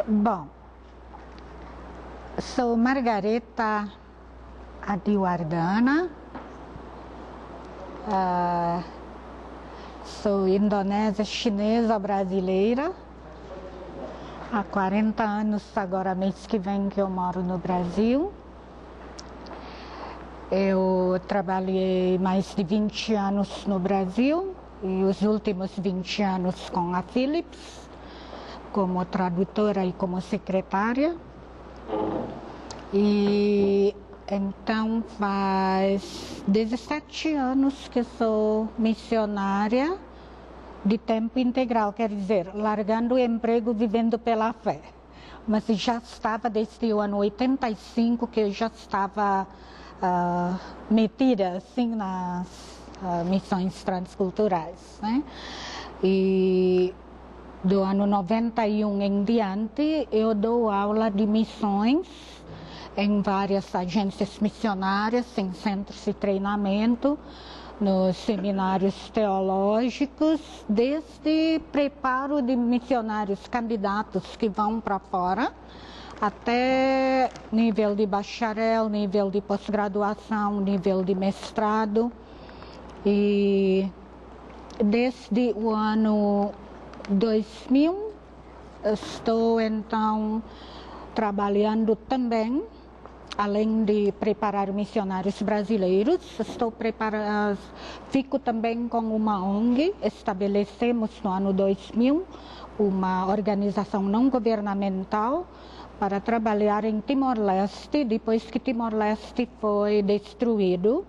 Bom, sou Margareta Adiwardana, sou indonésia chinesa brasileira. Há 40 anos, agora mês que vem, que eu moro no Brasil. Eu trabalhei mais de 20 anos no Brasil e os últimos 20 anos com a Philips, como tradutora e como secretária. E então faz 17 anos que sou missionária de tempo integral, quer dizer, largando o emprego, vivendo pela fé. Mas já estava desde o ano 85 que eu já estava metida assim nas missões transculturais, né? E do ano 91 em diante eu dou aula de missões em várias agências missionárias, em centros de treinamento, nos seminários teológicos, desde preparo de missionários candidatos que vão para fora, até nível de bacharel, nível de pós-graduação, nível de mestrado. E desde o ano 2000 estou então trabalhando também, além de preparar missionários brasileiros, fico também com uma ONG. Estabelecemos no ano 2000 uma organização não governamental para trabalhar em Timor-Leste, depois que Timor-Leste foi destruído.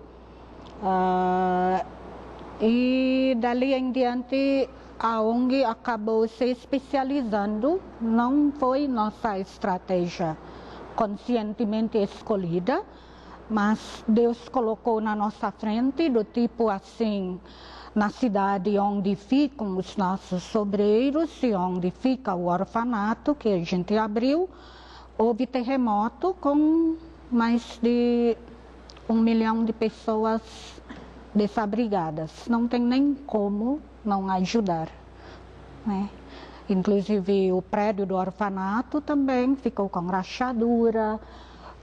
E dali em diante a ONG acabou se especializando, não foi nossa estratégia conscientemente escolhida, mas Deus colocou na nossa frente, do tipo assim, na cidade onde ficam os nossos obreiros e onde fica o orfanato que a gente abriu, houve terremoto com mais de 1 milhão de pessoas desabrigadas. Não tem nem como não ajudar, né? Inclusive o prédio do orfanato também ficou com rachadura,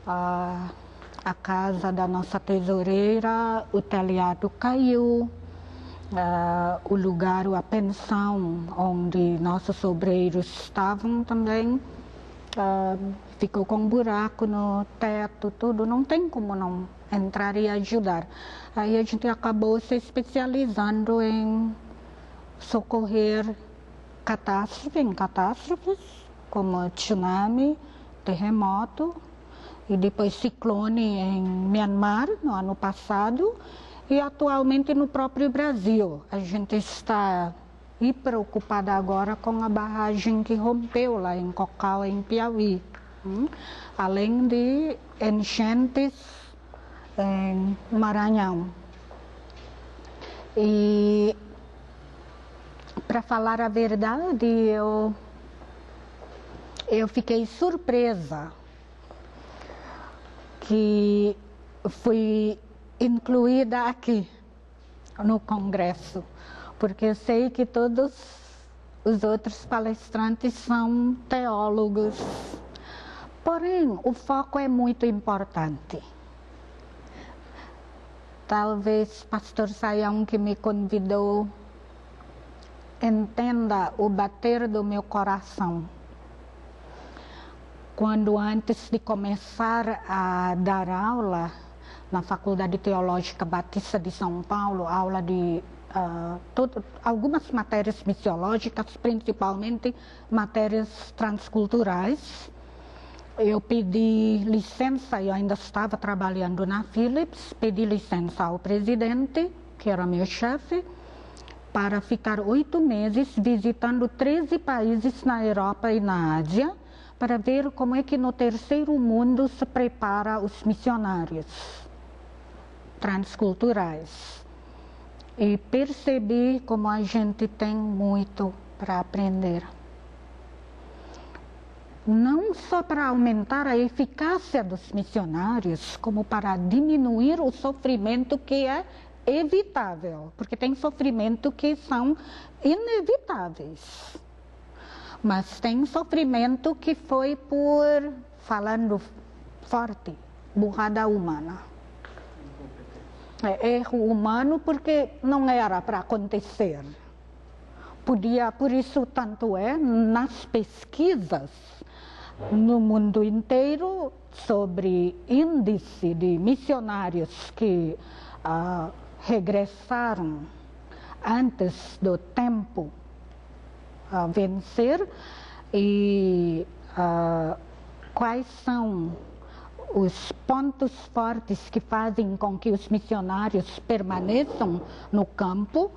a casa da nossa tesoureira, o telhado caiu, o lugar, a pensão onde nossos obreiros estavam também ficou com um buraco no teto, tudo, não tem como não entrar e ajudar. Aí a gente acabou se especializando em socorrer catástrofes, como tsunami, terremoto, e depois ciclone em Myanmar, no ano passado, e atualmente no próprio Brasil. A gente está preocupada agora com a barragem que rompeu lá em Cocal, em Piauí, além de enchentes em Maranhão. E para falar a verdade, eu fiquei surpresa que fui incluída aqui no Congresso, porque eu sei que todos os outros palestrantes são teólogos. Porém, o foco é muito importante. Talvez pastor Sayão, que me convidou, entenda o bater do meu coração. Quando antes de começar a dar aula na Faculdade Teológica Batista de São Paulo, aula de algumas matérias missiológicas, principalmente matérias transculturais, eu pedi licença, eu ainda estava trabalhando na Philips, pedi licença ao presidente, que era meu chefe, para ficar 8 meses visitando 13 países na Europa e na Ásia, para ver como é que no terceiro mundo se prepara os missionários transculturais. E percebi como a gente tem muito para aprender. Não só para aumentar a eficácia dos missionários, como para diminuir o sofrimento que é evitável, porque tem sofrimento que são inevitáveis. Mas tem sofrimento que foi por, falando forte, burrada humana. É erro humano porque não era para acontecer. Podia, por isso tanto é, nas pesquisas no mundo inteiro sobre índice de missionários que regressaram antes do tempo a vencer e quais são os pontos fortes que fazem com que os missionários permaneçam no campo,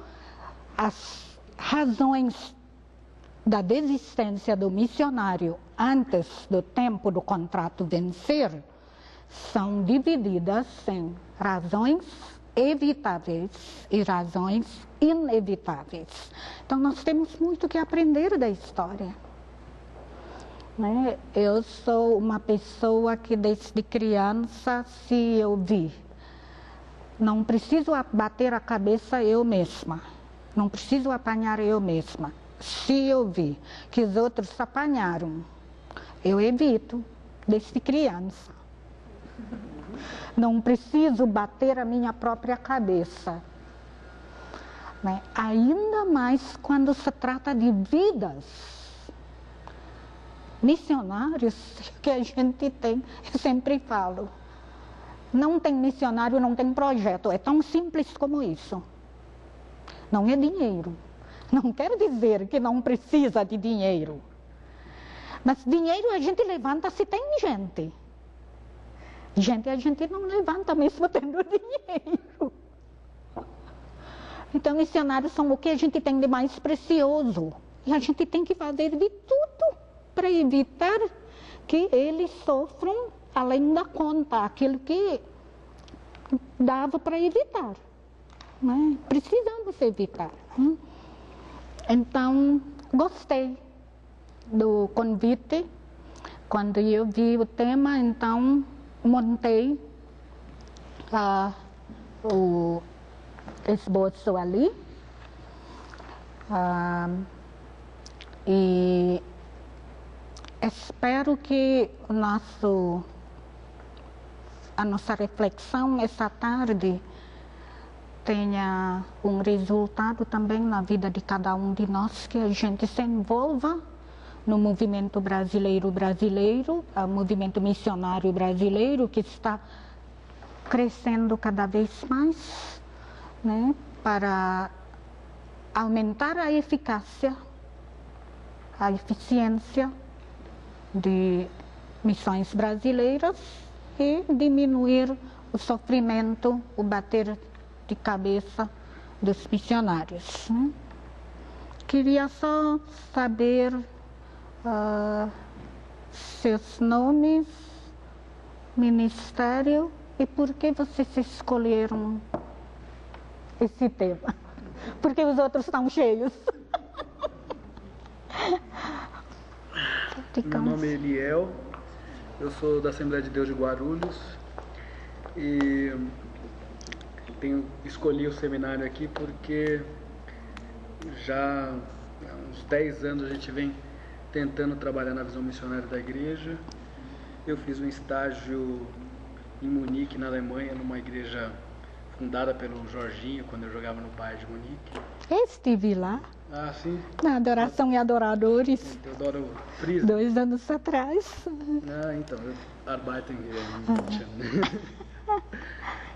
as razões da desistência do missionário antes do tempo do contrato vencer são divididas em razões evitáveis e razões inevitáveis. Então nós temos muito que aprender da história. Eu sou uma pessoa que desde criança, se eu vi, não preciso bater a cabeça eu mesma, não preciso apanhar eu mesma. Se eu vi que os outros apanharam, eu evito desde criança. Não preciso bater a minha própria cabeça. Ainda mais quando se trata de vidas. Missionários que a gente tem, eu sempre falo, não tem missionário, não tem projeto, é tão simples como isso. Não é dinheiro, não quer dizer que não precisa de dinheiro, mas dinheiro a gente levanta se tem gente. Gente a gente não levanta mesmo tendo dinheiro. Então missionários são o que a gente tem de mais precioso e a gente tem que fazer de tudo para evitar que eles sofram além da conta, aquilo que dava para evitar. Precisamos evitar. Então, gostei do convite. Quando eu vi o tema, então, montei o esboço ali. E espero que a nossa reflexão essa tarde tenha um resultado também na vida de cada um de nós, que a gente se envolva no movimento brasileiro, o movimento missionário brasileiro, que está crescendo cada vez mais, para aumentar a eficácia, a eficiência de missões brasileiras e diminuir o sofrimento, o bater de cabeça dos missionários. Queria só saber seus nomes, ministério e por que vocês escolheram esse tema. Porque os outros estão cheios. Meu nome é Eliel, eu sou da Assembleia de Deus de Guarulhos e escolhi o seminário aqui porque já há uns 10 anos a gente vem tentando trabalhar na visão missionária da igreja. Eu fiz um estágio em Munique, na Alemanha, numa igreja fundada pelo Jorginho, quando eu jogava no Bayern de Munique. Eu estive lá. Ah, sim? Na Adoração e Adoradores. Teodoro Friso. 2 anos atrás. Ah, então, eu arbeite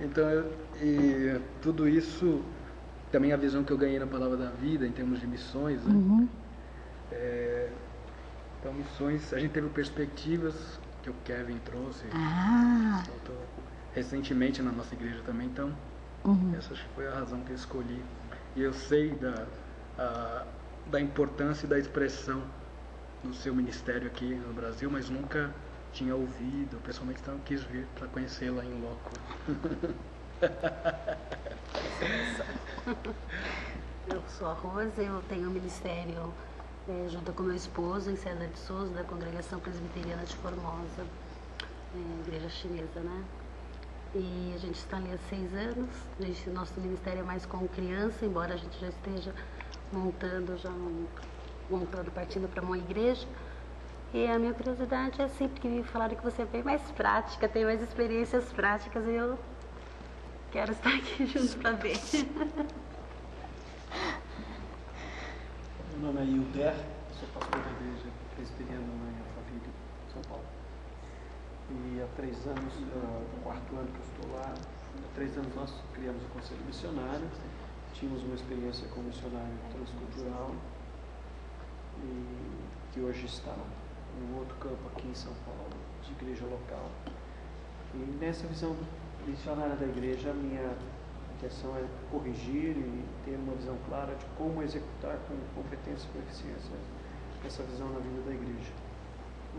Então, tudo isso, também a visão que eu ganhei na Palavra da Vida, em termos de missões, então, missões, a gente teve perspectivas que o Kevin trouxe, recentemente na nossa igreja também, então, essa acho que foi a razão que eu escolhi. E eu sei da importância e da expressão do seu ministério aqui no Brasil, mas nunca tinha ouvido, pessoalmente, então eu quis vir para conhecê-la em loco. Eu sou a Rose, eu tenho um ministério junto com meu esposo em César de Souza, da Congregação Presbiteriana de Formosa, igreja chinesa, né? E a gente está ali há 6 anos. Nosso ministério é mais com criança, embora a gente já esteja montando já montando, partindo para uma igreja. E a minha curiosidade é sempre que me falaram que você é bem mais prática, tem mais experiências práticas, e eu quero estar aqui junto para ver. Meu nome é Hilder, sou pastor da igreja presbiteriana lá em Alphaville, São Paulo. E há 3 anos, o 4º ano que eu estou lá, há 3 anos nós criamos o Conselho Missionário, tínhamos uma experiência com missionário transcultural, e que hoje está em outro campo aqui em São Paulo, de igreja local. E nessa visão missionária da igreja, a minha intenção é corrigir e ter uma visão clara de como executar com competência e com eficiência essa visão na vida da igreja.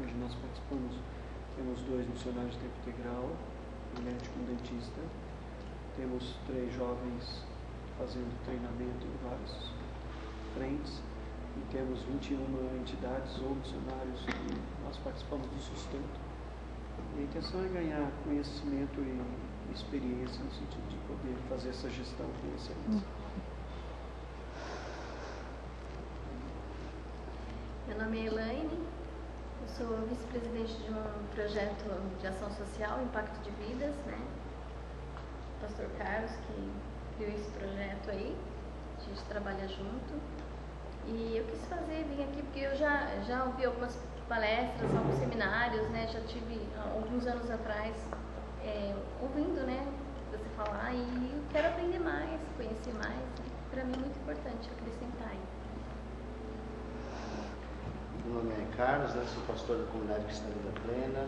Hoje nós participamos, temos 2 missionários de tempo integral, um médico e um dentista, temos 3 jovens fazendo treinamento em várias frentes, e temos 21 entidades ou missionários que nós participamos do sustento. E a intenção é ganhar conhecimento e experiência no sentido de poder fazer essa gestão com excelência. Meu nome é Elaine, eu sou vice-presidente de um projeto de ação social, Impacto de Vidas, né? O pastor Carlos que criou esse projeto aí, a gente trabalha junto. E eu quis vim aqui porque eu já ouvi algumas palestras, alguns seminários, né? Já tive alguns anos atrás ouvindo, né, você falar, e eu quero aprender mais, conhecer mais. Para mim é muito importante acrescentar aí. Meu nome é Carlos, sou pastor da Comunidade Cristã Vida Plena.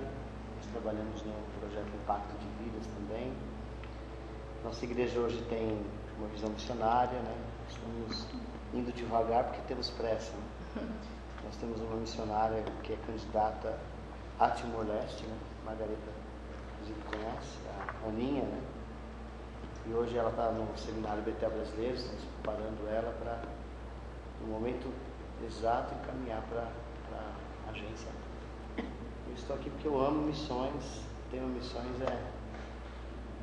Nós trabalhamos no projeto Impacto de Vidas também. Nossa igreja hoje tem uma visão missionária, né? Estamos indo devagar porque temos pressa, né? Nós temos uma missionária que é candidata a Timor-Leste, né? Margareta, inclusive conhece, a Aninha, né? E hoje ela está no seminário Betel Brasileiro, estamos preparando ela para, no momento exato, encaminhar para a agência. Eu estou aqui porque eu amo missões, o tema missões é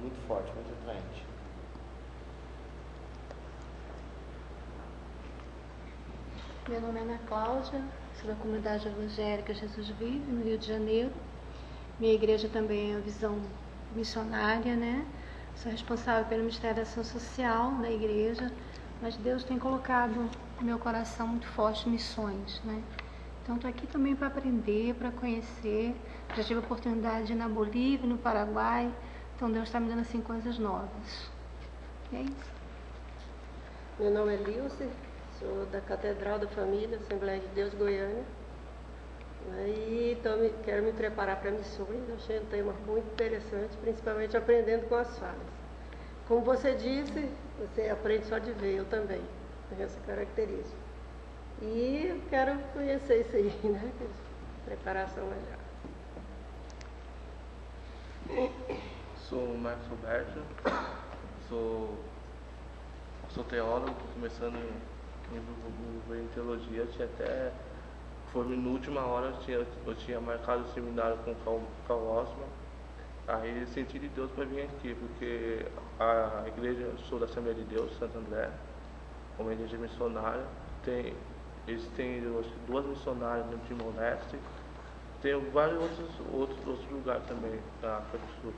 muito forte, muito atraente. Meu nome é Ana Cláudia, sou da comunidade evangélica Jesus Vive, no Rio de Janeiro. Minha igreja também é uma visão missionária, né? Sou responsável pelo Ministério da Ação Social da igreja, mas Deus tem colocado no meu coração muito forte missões, né? Então estou aqui também para aprender, para conhecer. Já tive a oportunidade de ir na Bolívia, no Paraguai, então Deus está me dando assim coisas novas. E é isso. Meu nome é Lilce, sou da Catedral da Família, Assembleia de Deus, Goiânia. E quero me preparar para missões. Achei um tema muito interessante, principalmente aprendendo com as falhas. Como você disse, você aprende só de ver, eu também tenho essa característica. E quero conhecer isso aí, né? Preparação já. Sou o Marcos Roberto, sou teólogo, começando em teologia, tinha até, no última hora eu tinha marcado o seminário com o Carl Osman, aí senti de Deus para vir aqui, porque a igreja, eu sou da Assembleia de Deus, Santo André, uma igreja missionária, eles têm 2 missionárias no Timor-Leste, tem vários outros lugares também na África do Sul.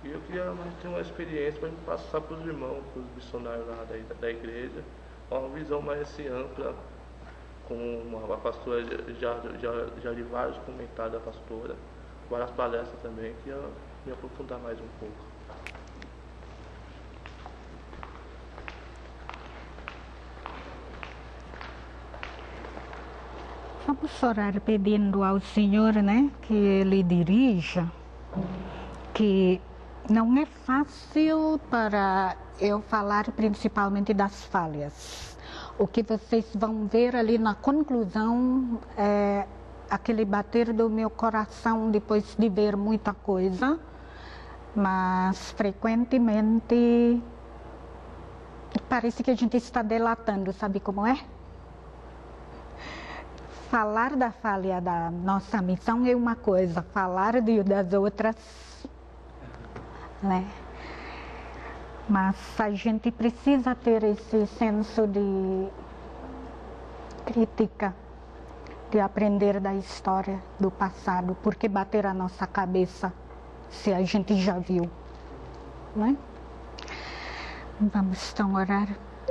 E eu queria ter uma experiência para passar para os irmãos, para os missionários lá da igreja, uma visão mais assim, ampla, com a pastora, já li vários comentários da pastora, várias palestras também, queria me aprofundar mais um pouco. Vamos orar pedindo ao Senhor, né, que Ele dirija, que não é fácil para eu falar principalmente das falhas. O que vocês vão ver ali na conclusão é aquele bater do meu coração depois de ver muita coisa, mas frequentemente parece que a gente está delatando, sabe como é? Falar da falha da nossa missão é uma coisa, falar das outras, né? Mas a gente precisa ter esse senso de crítica de aprender da história do passado, porque bater a nossa cabeça se a gente já viu, né? Vamos então orar.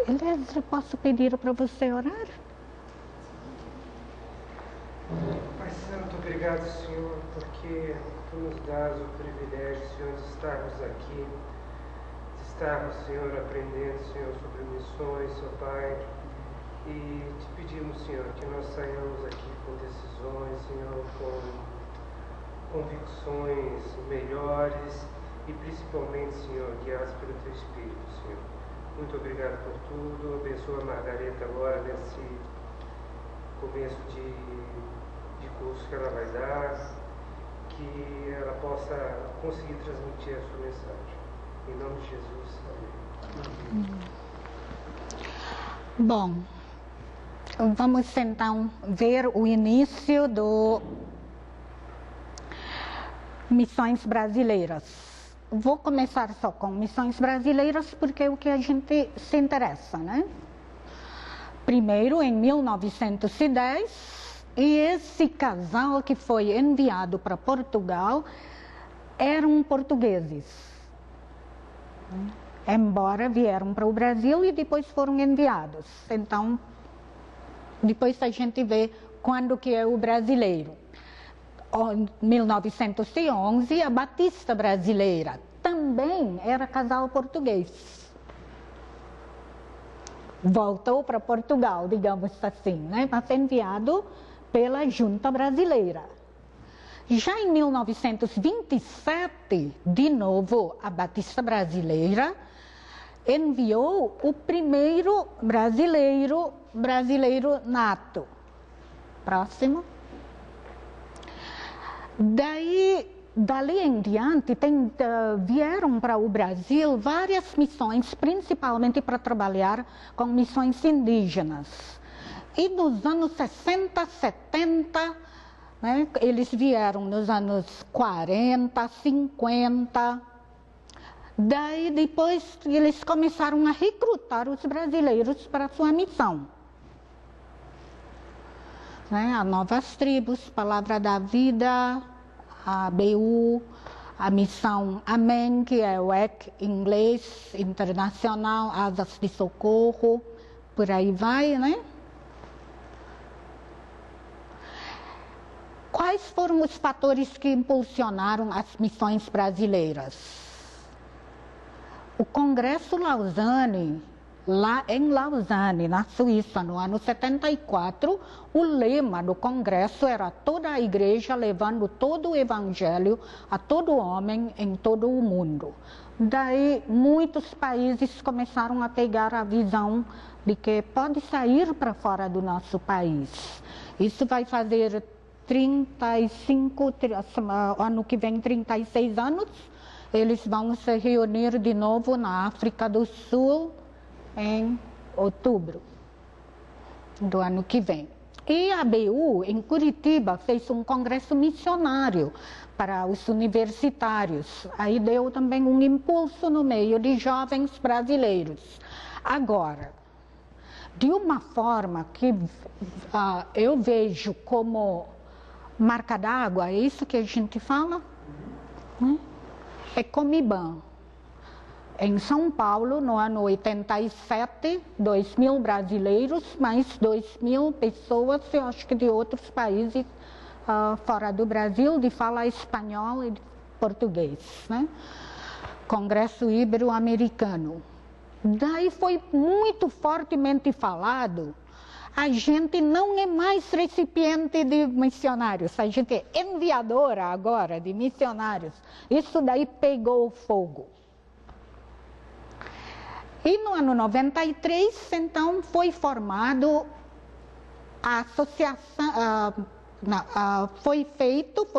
Eliezer, posso pedir para você orar? Pai Santo, obrigado, Senhor, porque Tu nos dás o privilégio, Senhor, de estarmos aqui, de estarmos, Senhor, aprendendo, Senhor, sobre missões, ó Pai, e te pedimos, Senhor, que nós saiamos aqui com decisões, Senhor, com convicções melhores e principalmente, Senhor, guiados pelo Teu Espírito, Senhor. Muito obrigado por tudo. Abençoa a Margareta agora nesse começo de curso que ela vai dar, que ela possa conseguir transmitir a sua mensagem. Em nome de Jesus, amém. Bom, vamos então ver o início do Missões Brasileiras. Vou começar só com Missões Brasileiras porque é o que a gente se interessa, né? Primeiro, em 1910, e esse casal que foi enviado para Portugal eram portugueses, embora vieram para o Brasil e depois foram enviados. Então, depois a gente vê quando que é o brasileiro. Em 1911, a Batista Brasileira também era casal português. Voltou para Portugal, digamos assim, né? Mas enviado pela Junta Brasileira. Já em 1927, de novo, a Batista Brasileira enviou o primeiro brasileiro nato. Próximo. Dali em diante, vieram para o Brasil várias missões, principalmente para trabalhar com missões indígenas. E nos anos 60, 70, né, eles vieram nos anos 40, 50. Daí depois eles começaram a recrutar os brasileiros para a sua missão. Né, a Novas Tribos, Palavra da Vida, a BU, a missão AMEN, que é o EC inglês internacional, Asas de Socorro, por aí vai, né? Quais foram os fatores que impulsionaram as missões brasileiras? O Congresso Lausanne, lá em Lausanne, na Suíça, no ano 74, o lema do Congresso era toda a igreja levando todo o evangelho a todo homem em todo o mundo. Daí, muitos países começaram a pegar a visão de que pode sair para fora do nosso país. Isso vai fazer 35, ano que vem 36 anos, eles vão se reunir de novo na África do Sul em outubro do ano que vem. E a BU, em Curitiba, fez um congresso missionário para os universitários. Aí deu também um impulso no meio de jovens brasileiros. Agora, de uma forma que eu vejo como marca d'água, é isso que a gente fala? É Comiban. Em São Paulo, no ano 87, 2.000 brasileiros, mais 2.000 pessoas, eu acho que de outros países fora do Brasil, de fala espanhol e português, né? Congresso Ibero-Americano. Daí foi muito fortemente falado. A gente não é mais recipiente de missionários, a gente é enviadora agora de missionários. Isso daí pegou fogo. E no ano 93, então, foi formado a associação, foi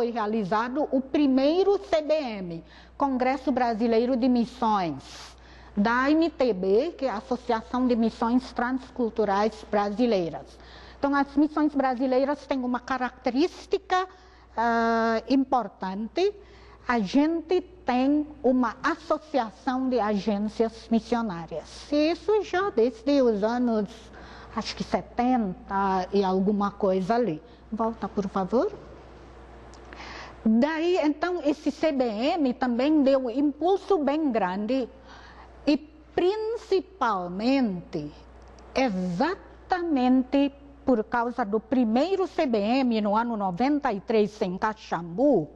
realizado o primeiro CBM, Congresso Brasileiro de Missões, da AMTB, que é a Associação de Missões Transculturais Brasileiras. Então, as missões brasileiras têm uma característica importante. A gente tem uma associação de agências missionárias. Isso já desde os anos acho que 70 e alguma coisa ali. Volta, por favor. Daí, então, esse CBM também deu um impulso bem grande e principalmente, exatamente por causa do primeiro CBM no ano 93 em Caxambu,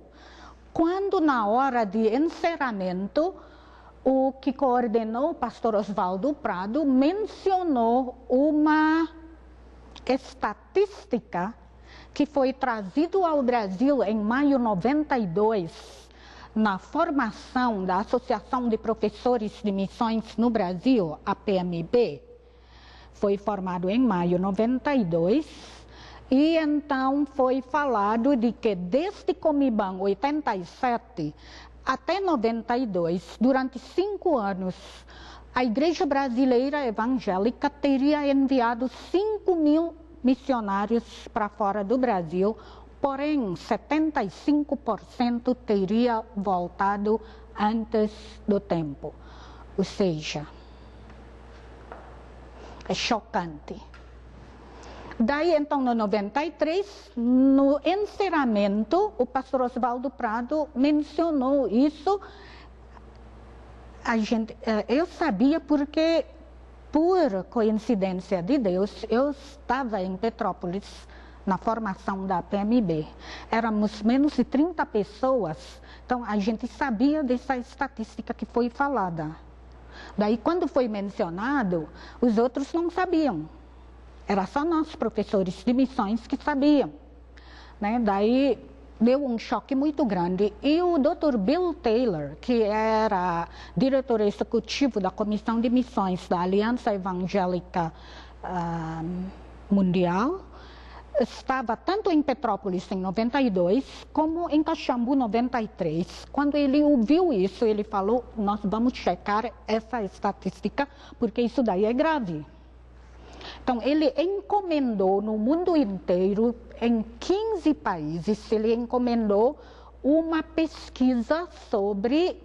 quando na hora de encerramento, o que coordenou o pastor Oswaldo Prado mencionou uma estatística que foi trazido ao Brasil em maio de 92, na formação da Associação de Professores de Missões no Brasil, a PMB. Foi formado em maio de 92, e então foi falado de que desde Comiban 87 até 92, durante 5 anos, a Igreja Brasileira Evangélica teria enviado 5.000 missionários para fora do Brasil, porém 75% teria voltado antes do tempo. Ou seja, é chocante. Daí, então, no 93, no encerramento, o pastor Oswaldo Prado mencionou isso. Eu sabia porque, por coincidência de Deus, eu estava em Petrópolis, na formação da PMB. Éramos menos de 30 pessoas, então a gente sabia dessa estatística que foi falada. Daí, quando foi mencionado, os outros não sabiam. Era só nós, professores de missões, que sabiam. Né? Daí, deu um choque muito grande. E o Dr. Bill Taylor, que era diretor executivo da Comissão de Missões da Aliança Evangélica Mundial, estava tanto em Petrópolis em 92, como em Caxambu 93. Quando ele ouviu isso, ele falou, nós vamos checar essa estatística, porque isso daí é grave. Então, ele encomendou no mundo inteiro, em 15 países, ele encomendou uma pesquisa sobre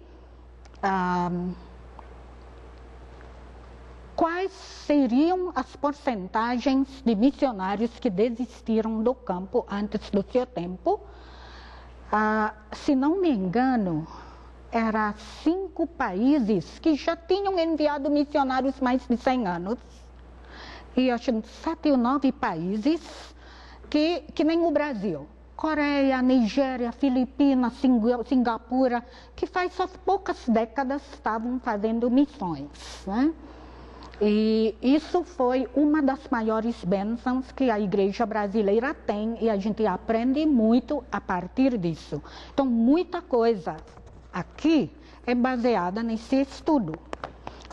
quais seriam as porcentagens de missionários que desistiram do campo antes do seu tempo. Se não me engano, eram 5 países que já tinham enviado missionários mais de 100 anos. E acho 7 ou 9 países que nem o Brasil. Coreia, Nigéria, Filipinas, Singapura, que faz só poucas décadas estavam fazendo missões. Né? E isso foi uma das maiores bênçãos que a igreja brasileira tem e a gente aprende muito a partir disso. Então, muita coisa aqui é baseada nesse estudo.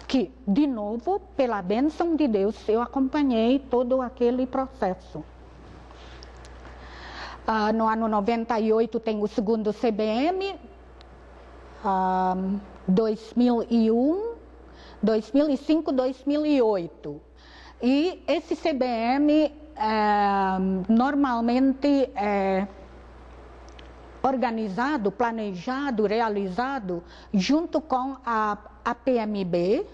Que, de novo, pela bênção de Deus, eu acompanhei todo aquele processo. No ano 98 tem o segundo CBM, 2001, 2005, 2008. E esse CBM normalmente é organizado, planejado, realizado junto com a PMB.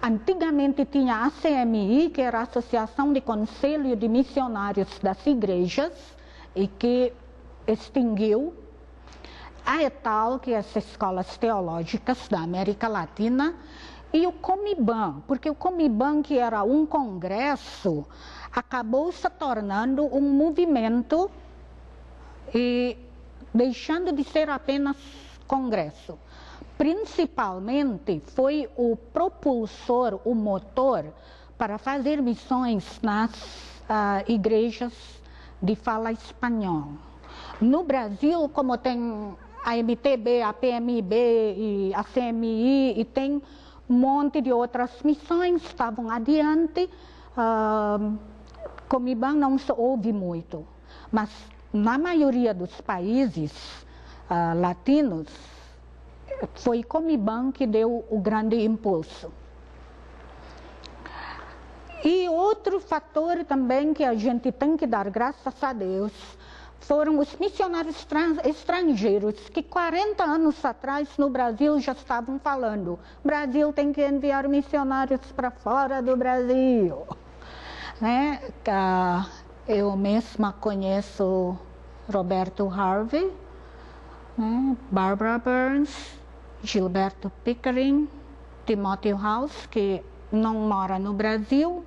Antigamente tinha a CMI, que era a Associação de Conselho de Missionários das Igrejas, e que extinguiu. A ETAL, que é as escolas teológicas da América Latina, e o Comiban, porque o Comiban, que era um congresso, acabou se tornando um movimento e deixando de ser apenas congresso. Principalmente foi o propulsor, o motor para fazer missões nas igrejas de fala espanhol. No Brasil, como tem a MTB, a PMB e a CMI, e tem um monte de outras missões, estavam adiante, Comiban não se ouve muito, mas na maioria dos países latinos, foi Comiban que deu o grande impulso. E outro fator também que a gente tem que dar graças a Deus foram os missionários estrangeiros que 40 anos atrás no Brasil já estavam falando: Brasil tem que enviar missionários para fora do Brasil. né? Eu mesma conheço Roberto Harvey, né? Barbara Burns, Gilberto Pickering, Timothy House, que não mora no Brasil,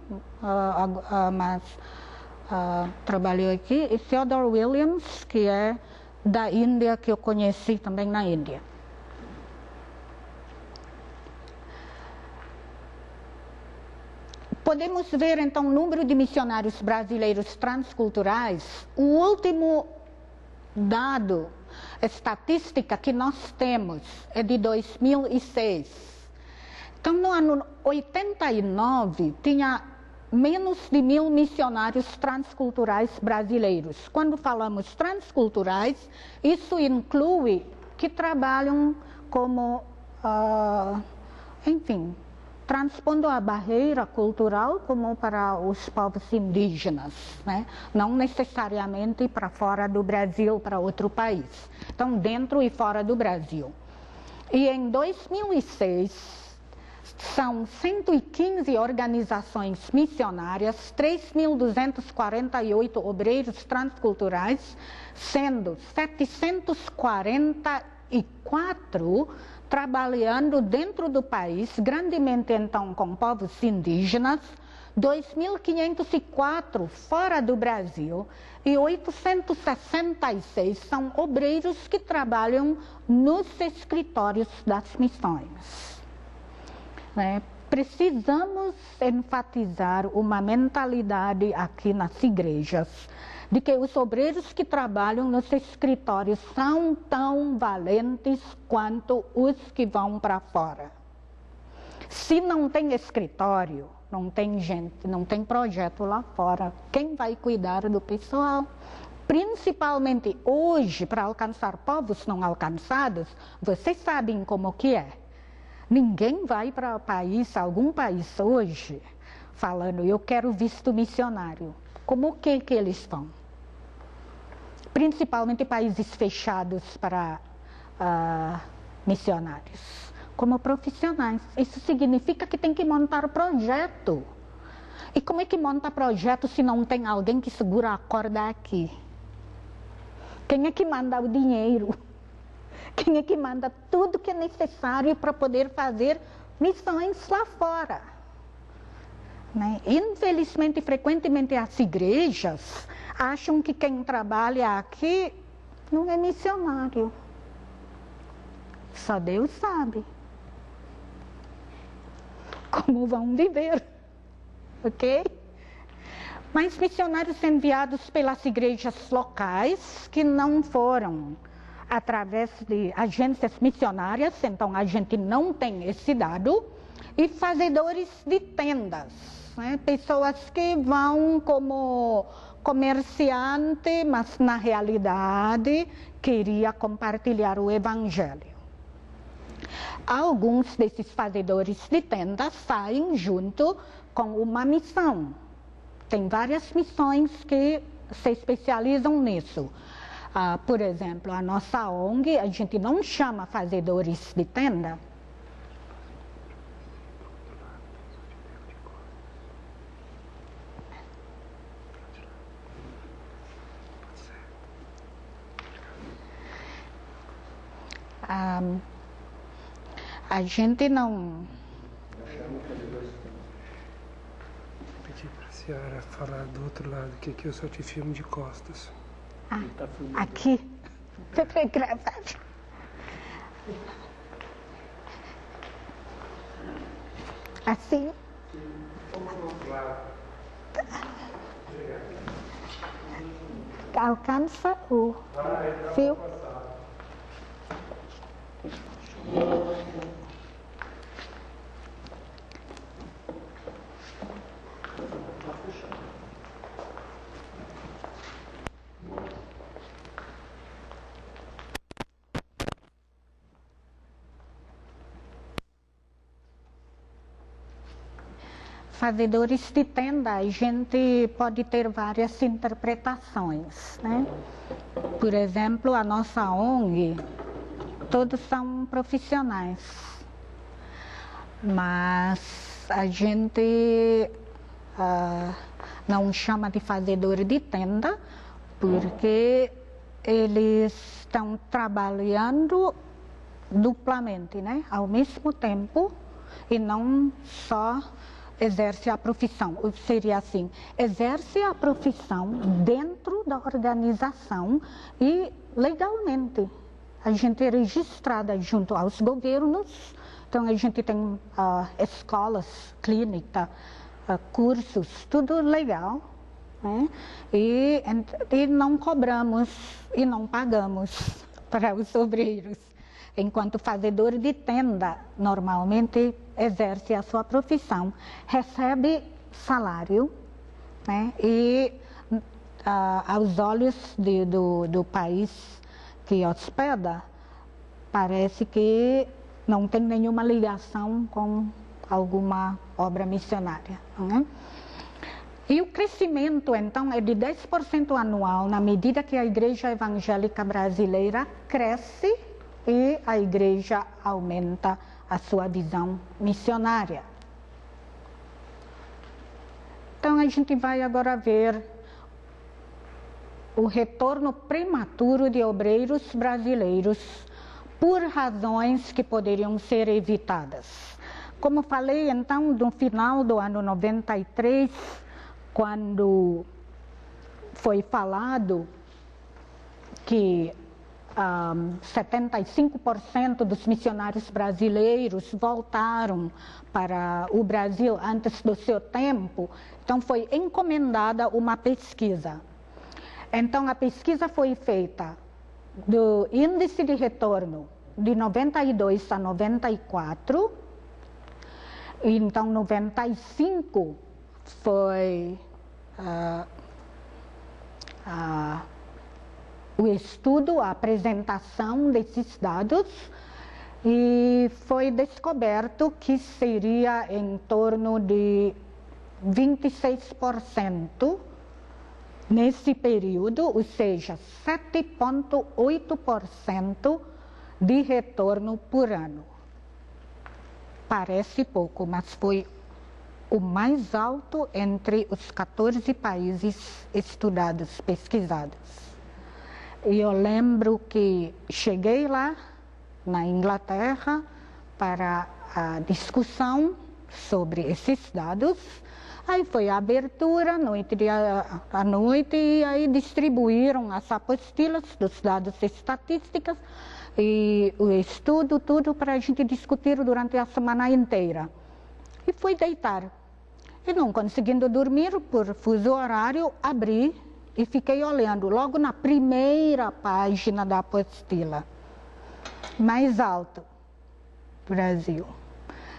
mas trabalhou aqui, e Theodore Williams, que é da Índia, que eu conheci também na Índia. Podemos ver, então, o número de missionários brasileiros transculturais. O último dado, estatística que nós temos é de 2006. Então, no ano 89, tinha menos de 1.000 missionários transculturais brasileiros. Quando falamos transculturais, isso inclui que trabalham como, enfim, transpondo a barreira cultural como para os povos indígenas, né? Não necessariamente para fora do Brasil, para outro país. Então, dentro e fora do Brasil. E em 2006, são 115 organizações missionárias, 3.248 obreiros transculturais, sendo 744 trabalhando dentro do país, grandemente então com povos indígenas, 2.504 fora do Brasil e 866 são obreiros que trabalham nos escritórios das missões. Precisamos enfatizar uma mentalidade aqui nas igrejas, de que os obreiros que trabalham nos escritórios são tão valentes quanto os que vão para fora. Se não tem escritório, não tem gente, não tem projeto lá fora, quem vai cuidar do pessoal? Principalmente hoje, para alcançar povos não alcançados, vocês sabem como que é. Ninguém vai para algum país hoje, falando, eu quero visto missionário. Como que eles vão? Principalmente países fechados para missionários, como profissionais. Isso significa que tem que montar projeto. E como é que monta projeto se não tem alguém que segura a corda aqui? Quem é que manda o dinheiro? Quem é que manda tudo que é necessário para poder fazer missões lá fora? Né? Infelizmente, frequentemente as igrejas acham que quem trabalha aqui não é missionário. Só Deus sabe como vão viver, ok? Mas missionários enviados pelas igrejas locais que não foram através de agências missionárias, então a gente não tem esse dado, e fazedores de tendas, né? Pessoas que vão como comerciante, mas na realidade queria compartilhar o evangelho. Alguns desses fazedores de tendas saem junto com uma missão. Tem várias missões que se especializam nisso. Por exemplo, a nossa ONG, a gente não chama fazedores de tenda. A gente não... Pedi para a senhora falar do outro lado, que aqui eu só te filmo de costas. Aqui. Foi gravado. Assim? Alcança o fio. Fazedores de tenda, a gente pode ter várias interpretações, né? Por exemplo, a nossa ONG, todos são profissionais, mas a gente, não chama de fazedor de tenda, porque eles estão trabalhando duplamente, né? Ao mesmo tempo, e não só exerce a profissão. Seria assim, exerce a profissão dentro da organização e legalmente. A gente é registrada junto aos governos, então a gente tem escolas, clínica, cursos, tudo legal, né? E não cobramos e não pagamos para os obreiros. Enquanto fazedor de tenda, normalmente exerce a sua profissão, recebe salário, né? E aos olhos do país que hospeda, parece que não tem nenhuma ligação com alguma obra missionária, né? E o crescimento, então, é de 10% anual, na medida que a Igreja Evangélica Brasileira cresce e a Igreja aumenta a sua visão missionária. Então, a gente vai agora ver o retorno prematuro de obreiros brasileiros por razões que poderiam ser evitadas. Como falei, então, no final do ano 93, quando foi falado que 75% dos missionários brasileiros voltaram para o Brasil antes do seu tempo, então foi encomendada uma pesquisa. Então a pesquisa foi feita do índice de retorno de 92 a 94, então 95 foi o estudo, a apresentação desses dados, e foi descoberto que seria em torno de 26% nesse período, ou seja, 7,8% de retorno por ano. Parece pouco, mas foi o mais alto entre os 14 países estudados, pesquisados. E eu lembro que cheguei lá, na Inglaterra, para a discussão sobre esses dados. Aí foi a abertura, à noite, e aí distribuíram as apostilas dos dados estatísticos e o estudo, tudo para a gente discutir durante a semana inteira. E fui deitar. E não conseguindo dormir por fuso horário, abri e fiquei olhando logo na primeira página da apostila. Mais alto, Brasil.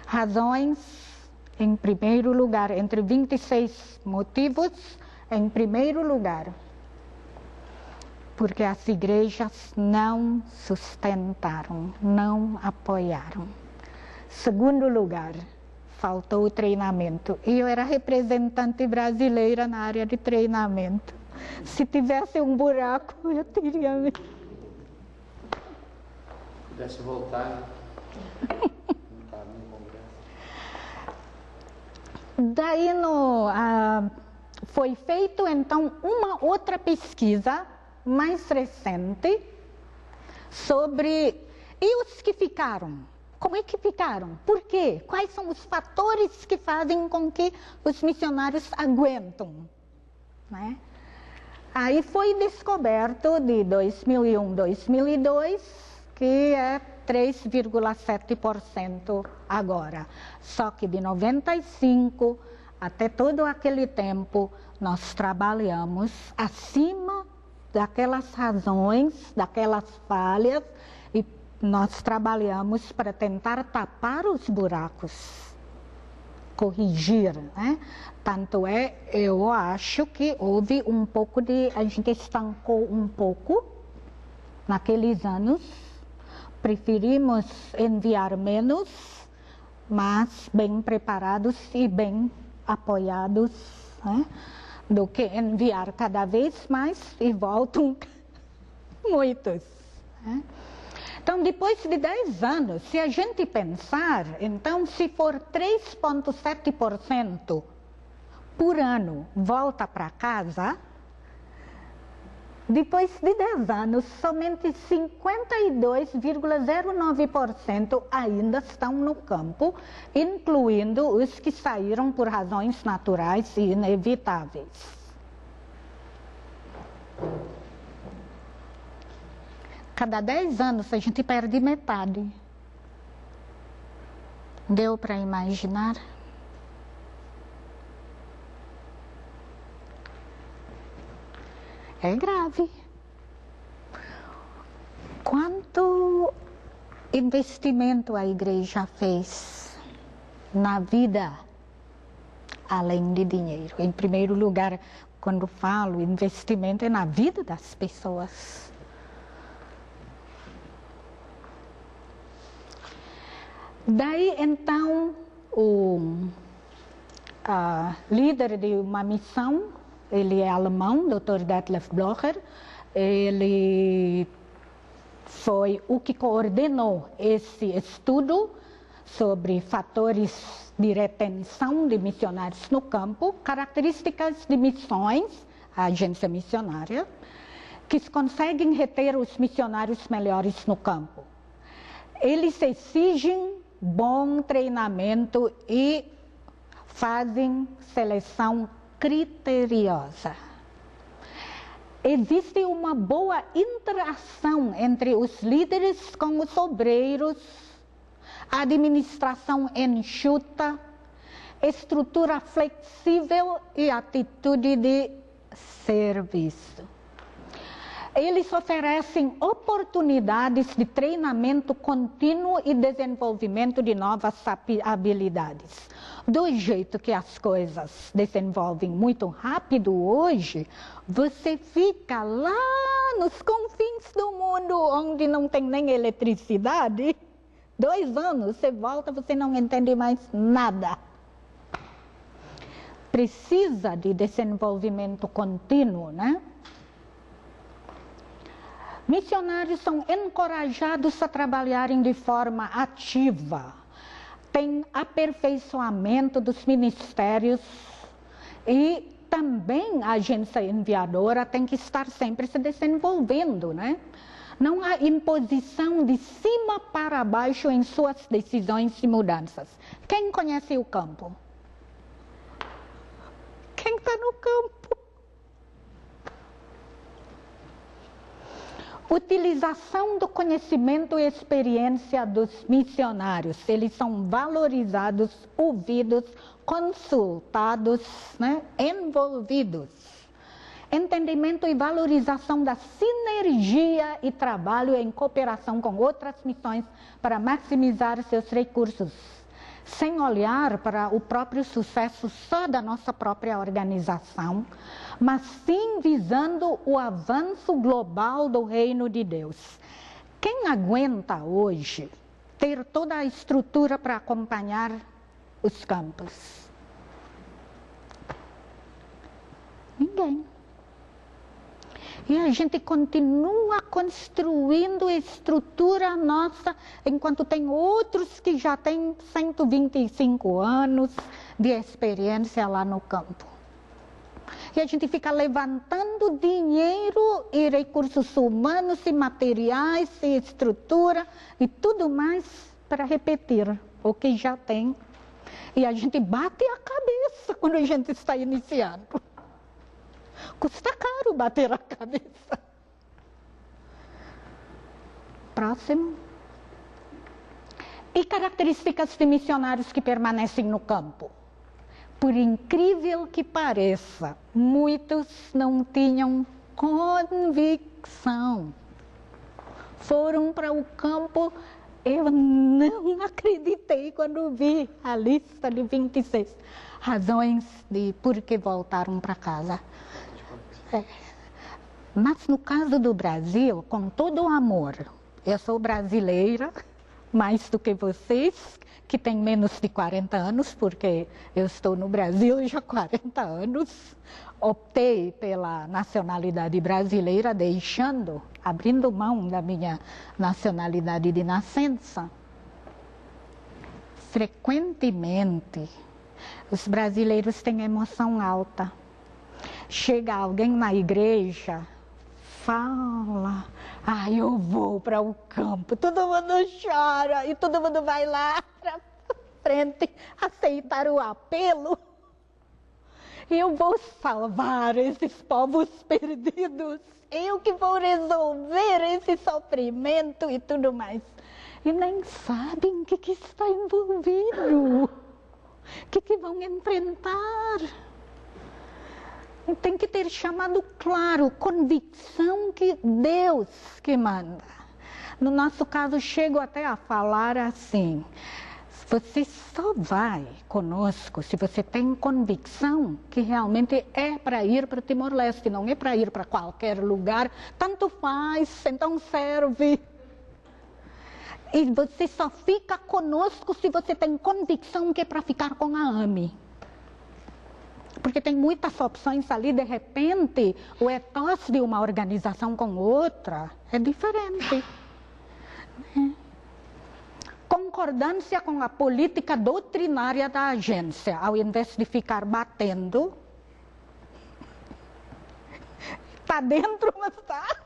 Razões, em primeiro lugar, entre 26 motivos, em primeiro lugar, porque as igrejas não sustentaram, não apoiaram. Segundo lugar, faltou o treinamento. E eu era representante brasileira na área de treinamento. Se tivesse um buraco, eu teria... Pudesse voltar, né? Daí foi feito então uma outra pesquisa mais recente sobre e os que ficaram. Como é que ficaram? Por quê? Quais são os fatores que fazem com que os missionários aguentam, né? Aí foi descoberto de 2001, 2002 que é 3,7% agora. Só que de 95 até todo aquele tempo nós trabalhamos acima daquelas razões, daquelas falhas, e nós trabalhamos para tentar tapar os buracos, corrigir, né? Tanto é, eu acho que houve um pouco a gente estancou um pouco naqueles anos. Preferimos enviar menos, mas bem preparados e bem apoiados, né? Do que enviar cada vez mais e voltam muitos, né? Então, depois de 10 anos, se a gente pensar, então, se for 3,7% por ano volta para casa, depois de 10 anos, somente 52,09% ainda estão no campo, incluindo os que saíram por razões naturais e inevitáveis. Cada 10 anos a gente perde metade. Deu para imaginar? É grave. Quanto investimento a igreja fez na vida, além de dinheiro? Em primeiro lugar, quando falo investimento, é na vida das pessoas. Daí, então, o líder de uma missão, ele é alemão, Dr. Detlef Blocher, ele foi o que coordenou esse estudo sobre fatores de retenção de missionários no campo, características de missões, a agência missionária, que conseguem reter os missionários melhores no campo. Eles exigem bom treinamento e fazem seleção criteriosa. Existe uma boa interação entre os líderes com os obreiros, administração enxuta, estrutura flexível e atitude de serviço. Eles oferecem oportunidades de treinamento contínuo e desenvolvimento de novas habilidades. Do jeito que as coisas desenvolvem muito rápido hoje, você fica lá nos confins do mundo onde não tem nem eletricidade. 2 anos, você volta, você não entende mais nada. Precisa de desenvolvimento contínuo, né? Missionários são encorajados a trabalharem de forma ativa, tem aperfeiçoamento dos ministérios e também a agência enviadora tem que estar sempre se desenvolvendo, né? Não há imposição de cima para baixo em suas decisões e mudanças. Quem conhece o campo? Quem está no campo? Utilização do conhecimento e experiência dos missionários. Eles são valorizados, ouvidos, consultados, né? Envolvidos. Entendimento e valorização da sinergia e trabalho em cooperação com outras missões para maximizar seus recursos, sem olhar para o próprio sucesso só da nossa própria organização, mas sim visando o avanço global do reino de Deus. Quem aguenta hoje ter toda a estrutura para acompanhar os campos? Ninguém. E a gente continua construindo estrutura nossa, enquanto tem outros que já têm 125 anos de experiência lá no campo. E a gente fica levantando dinheiro e recursos humanos e materiais e estrutura e tudo mais para repetir o que já tem. E a gente bate a cabeça quando a gente está iniciando. Custa caro bater a cabeça. Próximo. E características de missionários que permanecem no campo. Por incrível que pareça, muitos não tinham convicção. Foram para o campo, eu não acreditei quando vi a lista de 26 razões de por que voltaram para casa. Mas no caso do Brasil, com todo o amor, eu sou brasileira, mais do que vocês, que têm menos de 40 anos, porque eu estou no Brasil já há 40 anos, optei pela nacionalidade brasileira, abrindo mão da minha nacionalidade de nascença. Frequentemente, Os brasileiros têm emoção alta. Chega alguém na igreja, fala, eu vou para o campo, todo mundo chora e todo mundo vai lá para frente aceitar o apelo. Eu vou salvar esses povos perdidos, eu que vou resolver esse sofrimento e tudo mais. E nem sabem o que está envolvido, o que vão enfrentar. Tem que ter chamado claro, convicção que Deus que manda. No nosso caso, chego até a falar assim, você só vai conosco se você tem convicção que realmente é para ir para o Timor-Leste, não é para ir para qualquer lugar, tanto faz, então serve. E você só fica conosco se você tem convicção que é para ficar com a AME. Porque tem muitas opções ali, de repente, o ethos de uma organização com outra é diferente. Concordância com a política doutrinária da agência, ao invés de ficar batendo, está dentro, mas está.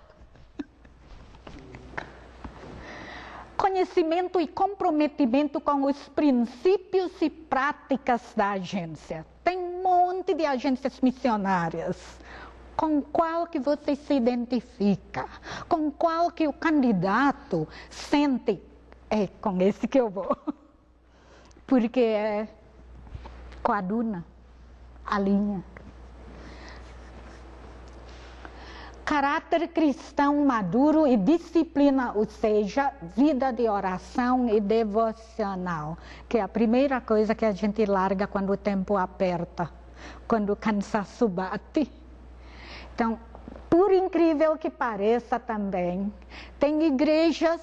Conhecimento e comprometimento com os princípios e práticas da agência. Tem um monte de agências missionárias. Com qual que você se identifica? Com qual que o candidato sente? É com esse que eu vou. Porque é coaduna, a linha. Caráter cristão maduro e disciplina, ou seja, vida de oração e devocional, que é a primeira coisa que a gente larga quando o tempo aperta, quando o cansaço bate. Então, por incrível que pareça também, tem igrejas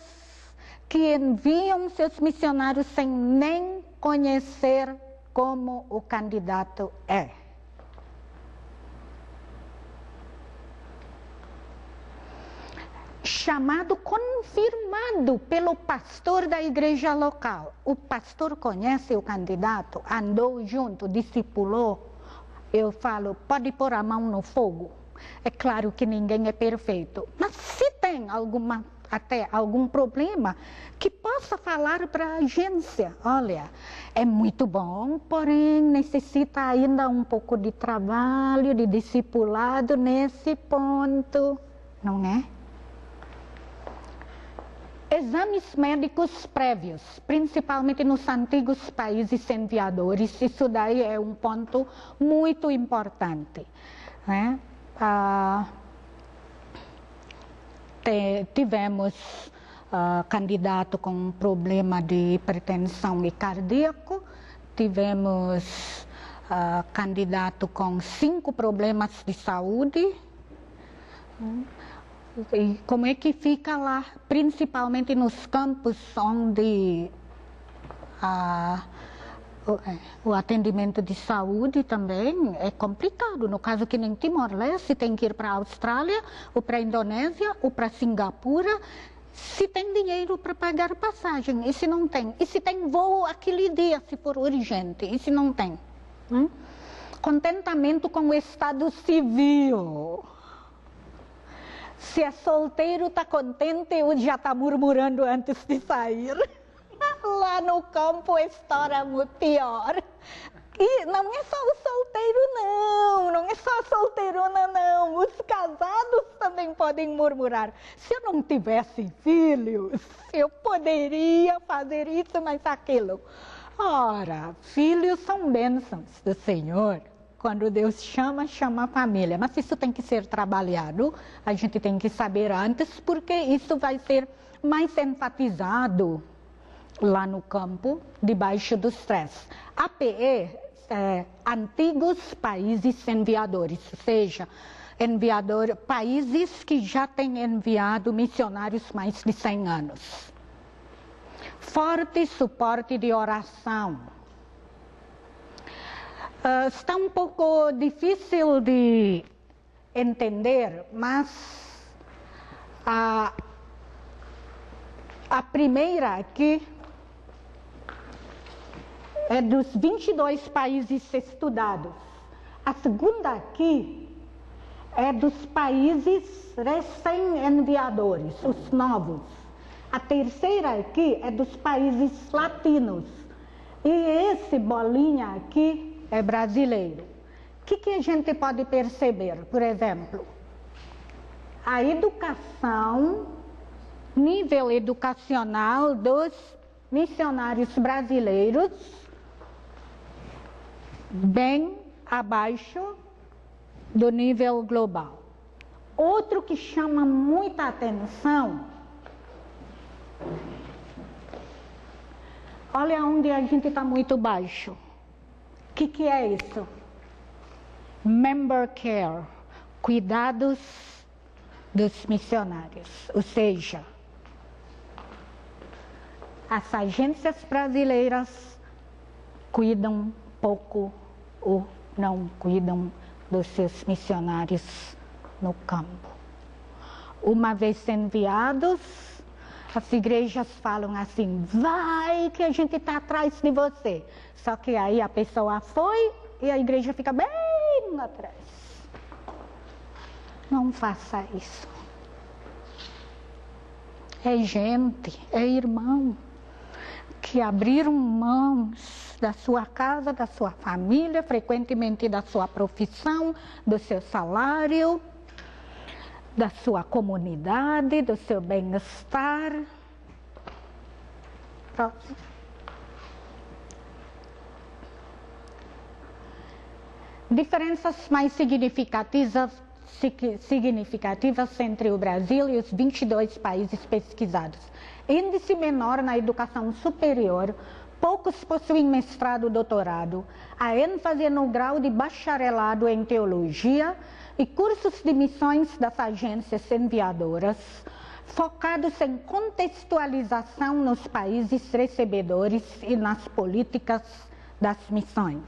que enviam seus missionários sem nem conhecer como o candidato é. Chamado, confirmado pelo pastor da igreja local. O pastor conhece o candidato, andou junto, discipulou. Eu falo, pode pôr a mão no fogo. É claro que ninguém é perfeito, mas se tem até algum problema, que possa falar para a agência. Olha, é muito bom, porém necessita ainda um pouco de trabalho, de discipulado nesse ponto, não é? Exames médicos prévios, principalmente nos antigos países enviadores, isso daí é um ponto muito importante, né? Tivemos candidato com problema de hipertensão e cardíaco, tivemos candidato com 5 problemas de saúde. E como é que fica lá, principalmente nos campos onde o atendimento de saúde também é complicado. No caso que nem Timor-Leste, tem que ir para a Austrália, ou para a Indonésia, ou para Singapura, se tem dinheiro para pagar passagem, e se não tem? E se tem voo aquele dia, se for urgente, e se não tem? Contentamento com o estado civil. Se é solteiro, está contente ou já está murmurando antes de sair? Lá no campo a história é muito pior. E não é só o solteiro, não é só a solteirona, não. Os casados também podem murmurar. Se eu não tivesse filhos, eu poderia fazer isso, mas aquilo. Ora, filhos são bênçãos do Senhor. Quando Deus chama, chama a família. Mas isso tem que ser trabalhado, a gente tem que saber antes, porque isso vai ser mais enfatizado lá no campo, debaixo do stress. APE, antigos países enviadores, ou seja, países que já têm enviado missionários mais de 100 anos. Forte suporte de oração. Está um pouco difícil de entender, mas a primeira aqui é dos 22 países estudados. A segunda aqui é dos países recém-enviadores, os novos. A terceira aqui é dos países latinos. E esse bolinha aqui é brasileiro. O que a gente pode perceber? Por exemplo, a educação, nível educacional dos missionários brasileiros, bem abaixo do nível global. Outro que chama muita atenção, olha onde a gente está muito baixo. O que é isso? Member care, cuidados dos missionários. Ou seja, as agências brasileiras cuidam pouco ou não cuidam dos seus missionários no campo. Uma vez enviados, as igrejas falam assim, vai que a gente está atrás de você. Só que aí a pessoa foi e a igreja fica bem atrás. Não faça isso. É gente, é irmão, que abriram mãos da sua casa, da sua família, frequentemente da sua profissão, do seu salário, da sua comunidade, do seu bem-estar. Próximo. Diferenças mais significativas entre o Brasil e os 22 países pesquisados. Índice menor na educação superior, poucos possuem mestrado ou doutorado, a ênfase no grau de bacharelado em teologia e cursos de missões das agências enviadoras, focados em contextualização nos países recebedores e nas políticas das missões.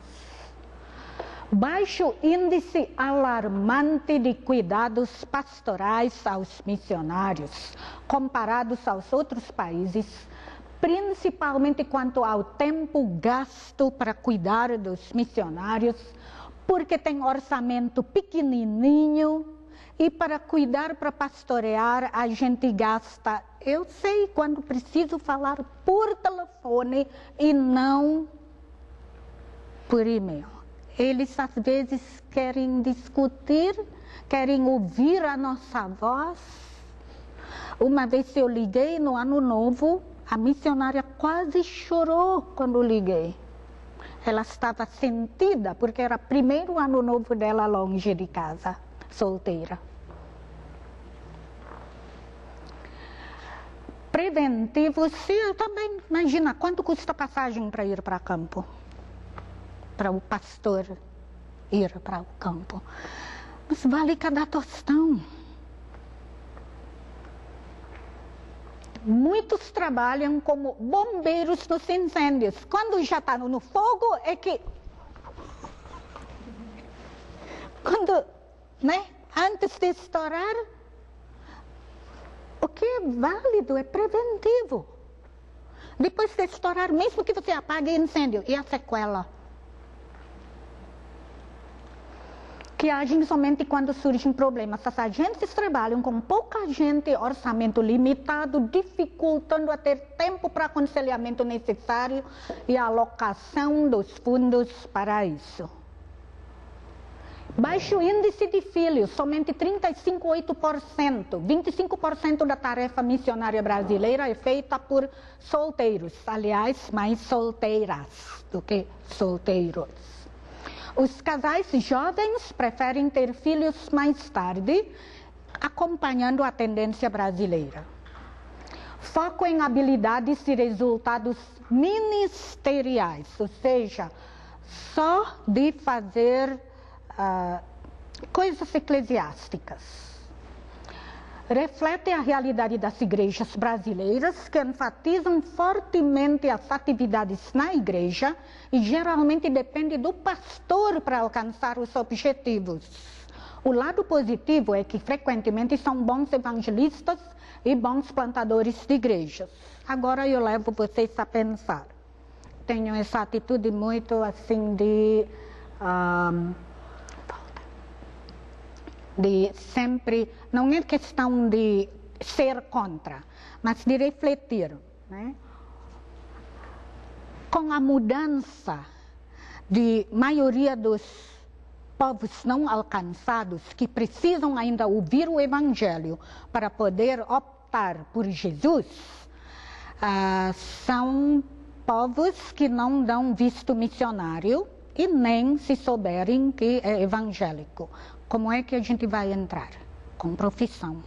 Baixo índice alarmante de cuidados pastorais aos missionários, comparados aos outros países, principalmente quanto ao tempo gasto para cuidar dos missionários, porque tem orçamento pequenininho e para cuidar, para pastorear, a gente gasta, eu sei, quando preciso falar por telefone e não por e-mail. Eles às vezes querem discutir, querem ouvir a nossa voz. Uma vez eu liguei no Ano Novo, a missionária quase chorou quando liguei. Ela estava sentida, porque era o primeiro Ano Novo dela longe de casa, solteira. Preventivo, sim, também. Imagina, quanto custa a passagem para ir para campo? Para o pastor ir para o campo. Mas vale cada tostão. Muitos trabalham como bombeiros nos incêndios. Quando já está no fogo, é que... Quando, né? Antes de estourar, o que é válido é preventivo. Depois de estourar, mesmo que você apague o incêndio, e a sequela? Que agem somente quando surgem problemas. As agências trabalham com pouca gente, orçamento limitado, dificultando a ter tempo para aconselhamento necessário e a alocação dos fundos para isso. Baixo índice de filhos, somente 35,8%. 25% da tarefa missionária brasileira é feita por solteiros. Aliás, mais solteiras do que solteiros. Os casais jovens preferem ter filhos mais tarde, acompanhando a tendência brasileira. Foco em habilidades e resultados ministeriais, ou seja, só de fazer coisas eclesiásticas. Reflete a realidade das igrejas brasileiras, que enfatizam fortemente as atividades na igreja e geralmente depende do pastor para alcançar os objetivos. O lado positivo é que frequentemente são bons evangelistas e bons plantadores de igrejas. Agora eu levo vocês a pensar. tenho essa atitude muito assim de sempre, não é questão de ser contra, mas de refletir, né? Com a mudança de maioria dos povos não alcançados que precisam ainda ouvir o Evangelho para poder optar por Jesus, são povos que não dão visto missionário e nem se souberem que é evangélico. Como é que a gente vai entrar? Com profissão.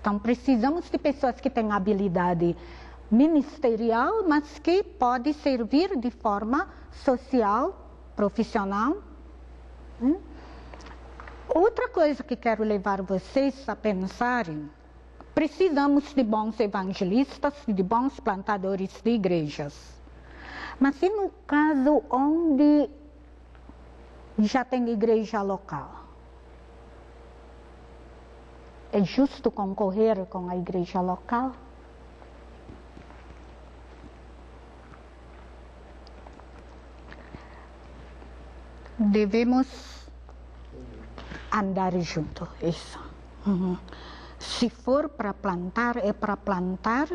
Então precisamos de pessoas que têm habilidade ministerial, mas que pode servir de forma social, profissional. Outra coisa que quero levar vocês a pensarem, precisamos de bons evangelistas e de bons plantadores de igrejas. Mas e no caso onde já tem igreja local? É justo concorrer com a igreja local? Devemos andar junto, isso. Se for para plantar, é para plantar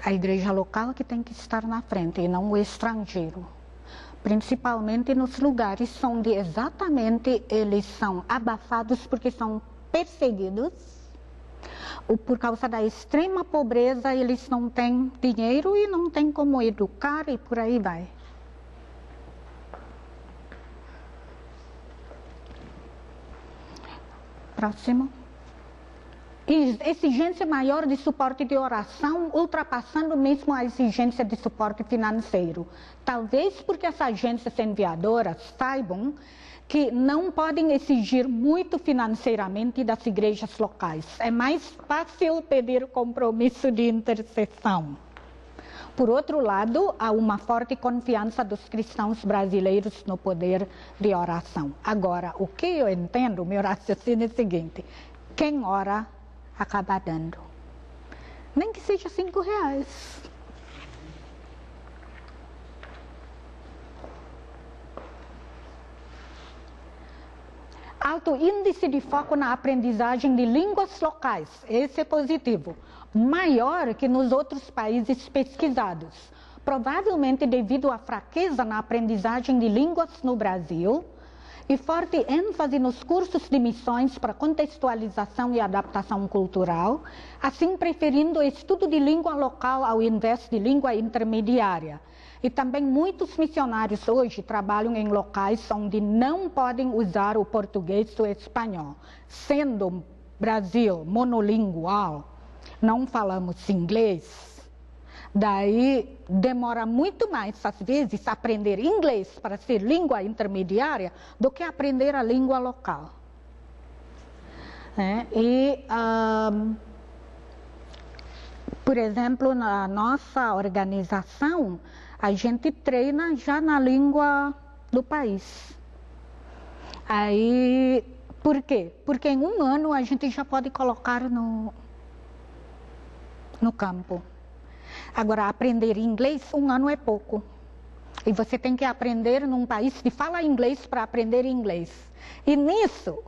a igreja local que tem que estar na frente e não o estrangeiro. Principalmente nos lugares onde exatamente eles são abafados porque são perseguidos, ou por causa da extrema pobreza eles não têm dinheiro e não têm como educar e por aí vai. Próximo. Exigência maior de suporte de oração, ultrapassando mesmo a exigência de suporte financeiro. Talvez porque as agências enviadoras saibam que não podem exigir muito financeiramente das igrejas locais. É mais fácil pedir compromisso de intercessão. Por outro lado, há uma forte confiança dos cristãos brasileiros no poder de oração. Agora, o que eu entendo, meu raciocínio é o seguinte: quem ora acaba dando. Nem que seja R$5. Alto índice de foco na aprendizagem de línguas locais. Esse é positivo. Maior que nos outros países pesquisados. Provavelmente devido à fraqueza na aprendizagem de línguas no Brasil e forte ênfase nos cursos de missões para contextualização e adaptação cultural, assim preferindo o estudo de língua local ao invés de língua intermediária. E também muitos missionários hoje trabalham em locais onde não podem usar o português ou o espanhol. Sendo Brasil monolingual, não falamos inglês, daí demora muito mais, às vezes, aprender inglês para ser língua intermediária do que aprender a língua local. Por exemplo, na nossa organização, a gente treina já na língua do país. Aí, por quê? Porque em um ano a gente já pode colocar no campo. Agora, aprender inglês, um ano é pouco. E você tem que aprender num país que fala inglês para aprender inglês. E nisso,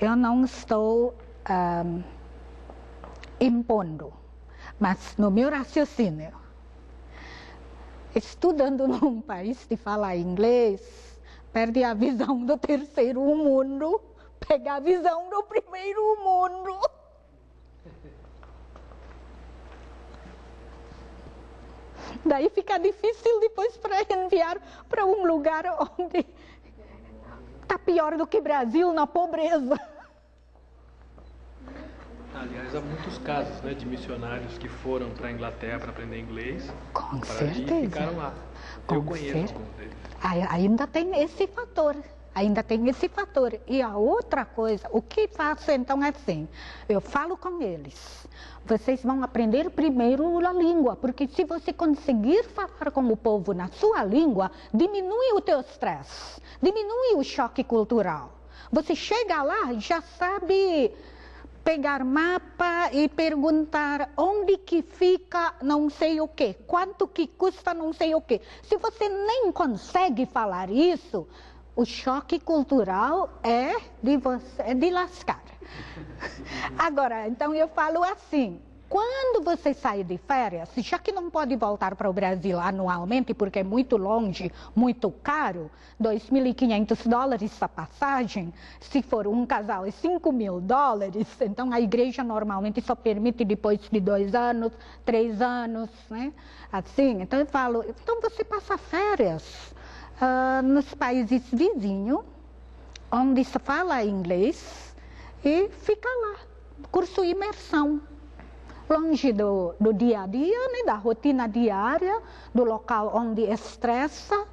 eu não estou impondo, mas no meu raciocínio, estudando num país que fala inglês, perde a visão do terceiro mundo, pega a visão do primeiro mundo. Daí fica difícil depois para enviar para um lugar onde está pior do que Brasil na pobreza. Aliás, há muitos casos, né, de missionários que foram para a Inglaterra para aprender inglês. Com certeza. E ficaram lá. Eu conheço alguns deles. Ainda tem esse fator. Ainda tem esse fator. E a outra coisa, o que faço então é assim, eu falo com eles. Vocês vão aprender primeiro a língua, porque se você conseguir falar com o povo na sua língua, diminui o teu estresse, diminui o choque cultural. Você chega lá e já sabe pegar mapa e perguntar onde que fica não sei o quê, quanto que custa não sei o quê. Se você nem consegue falar isso, o choque cultural é de lascar. Agora, então eu falo assim, quando você sai de férias, já que não pode voltar para o Brasil anualmente, porque é muito longe, muito caro, $2.500 a passagem, se for um casal é $5.000, então a igreja normalmente só permite depois de 2 anos, 3 anos, né? Assim, então eu falo, então você passa férias nos países vizinhos, onde se fala inglês, e fica lá, curso imersão. Longe do dia a dia, né, da rotina diária, do local onde estressa,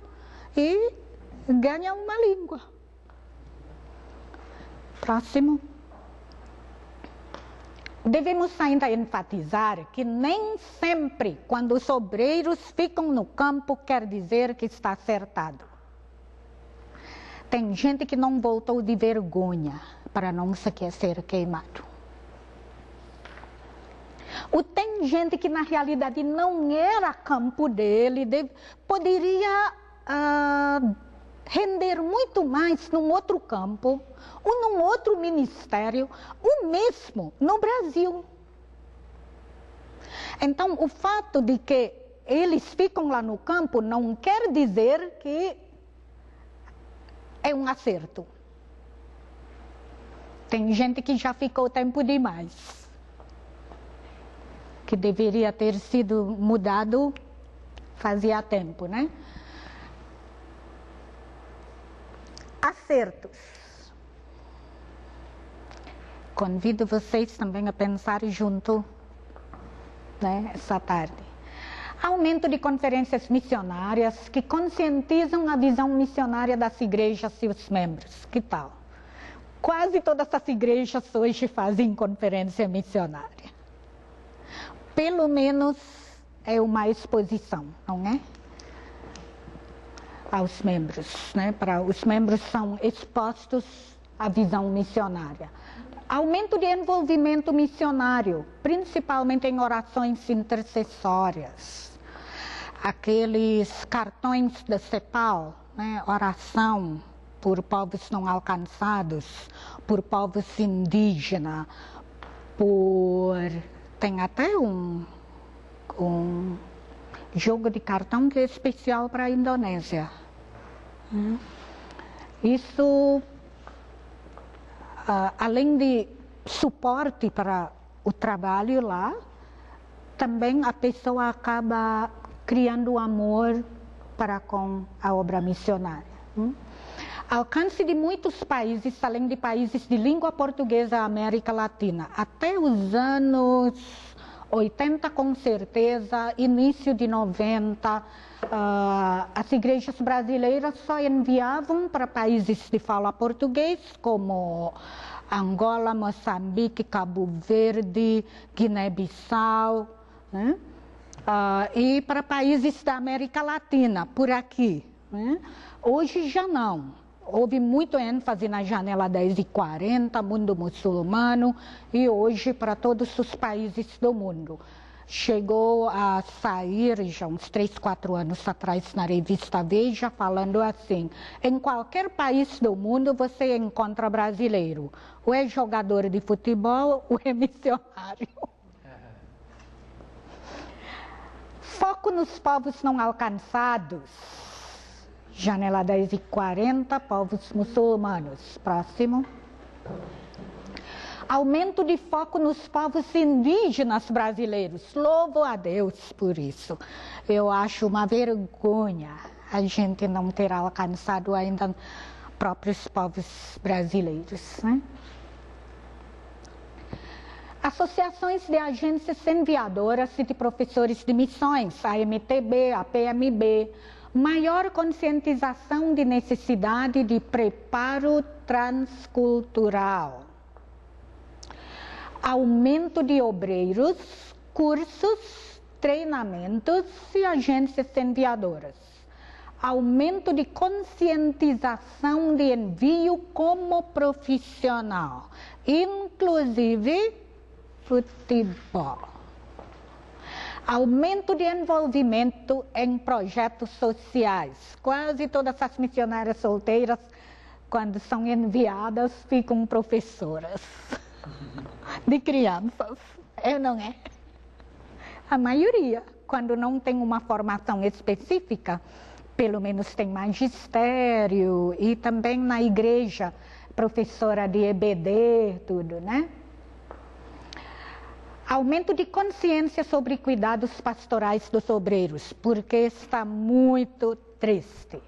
e ganha uma língua. Próximo. Devemos ainda enfatizar que nem sempre, quando os obreiros ficam no campo, quer dizer que está acertado. Tem gente que não voltou de vergonha para não se quer ser queimado. Ou tem gente que na realidade não era campo dele, poderia render muito mais num outro campo, ou num outro ministério, ou mesmo no Brasil. Então, o fato de que eles ficam lá no campo não quer dizer que é um acerto. Tem gente que já ficou tempo demais, que deveria ter sido mudado fazia tempo, né? Acertos. Convido vocês também a pensar junto, né, essa tarde. Aumento de conferências missionárias que conscientizam a visão missionária das igrejas e os membros. Que tal? Quase todas as igrejas hoje fazem conferência missionária. Pelo menos é uma exposição, não é? Aos membros, né? Para os membros são expostos à visão missionária. Aumento de envolvimento missionário, principalmente em orações intercessórias. Aqueles cartões da CEPAL, né? Oração por povos não alcançados, por povos indígenas, tem até um jogo de cartão que é especial para a Indonésia. Isso, além de suporte para o trabalho lá, também a pessoa acaba criando amor para com a obra missionária. Alcance de muitos países, além de países de língua portuguesa, América Latina. Até os anos 80, com certeza, início de 90, as igrejas brasileiras só enviavam para países de fala português, como Angola, Moçambique, Cabo Verde, Guiné-Bissau, né? E para países da América Latina, por aqui, né? Hoje já não. Houve muito ênfase na janela 10h40, mundo muçulmano, e hoje para todos os países do mundo. Chegou a sair, já uns 3, 4 anos atrás, na revista Veja, falando assim, em qualquer país do mundo você encontra brasileiro. Ou é jogador de futebol, ou é missionário. Foco nos povos não alcançados. Janela 10h40, povos muçulmanos. Próximo. Aumento de foco nos povos indígenas brasileiros. Louvo a Deus por isso. Eu acho uma vergonha a gente não ter alcançado ainda próprios povos brasileiros, né? Associações de agências enviadoras e de professores de missões, a MTB, a PMB, maior conscientização de necessidade de preparo transcultural, aumento de obreiros, cursos, treinamentos e agências enviadoras, aumento de conscientização de envio como profissional, inclusive futebol. Aumento de envolvimento em projetos sociais. Quase todas as missionárias solteiras, quando são enviadas, ficam professoras de crianças. É, não é? A maioria, quando não tem uma formação específica, pelo menos tem magistério e também na igreja, professora de EBD, tudo, né? Aumento de consciência sobre cuidados pastorais dos obreiros, porque está muito triste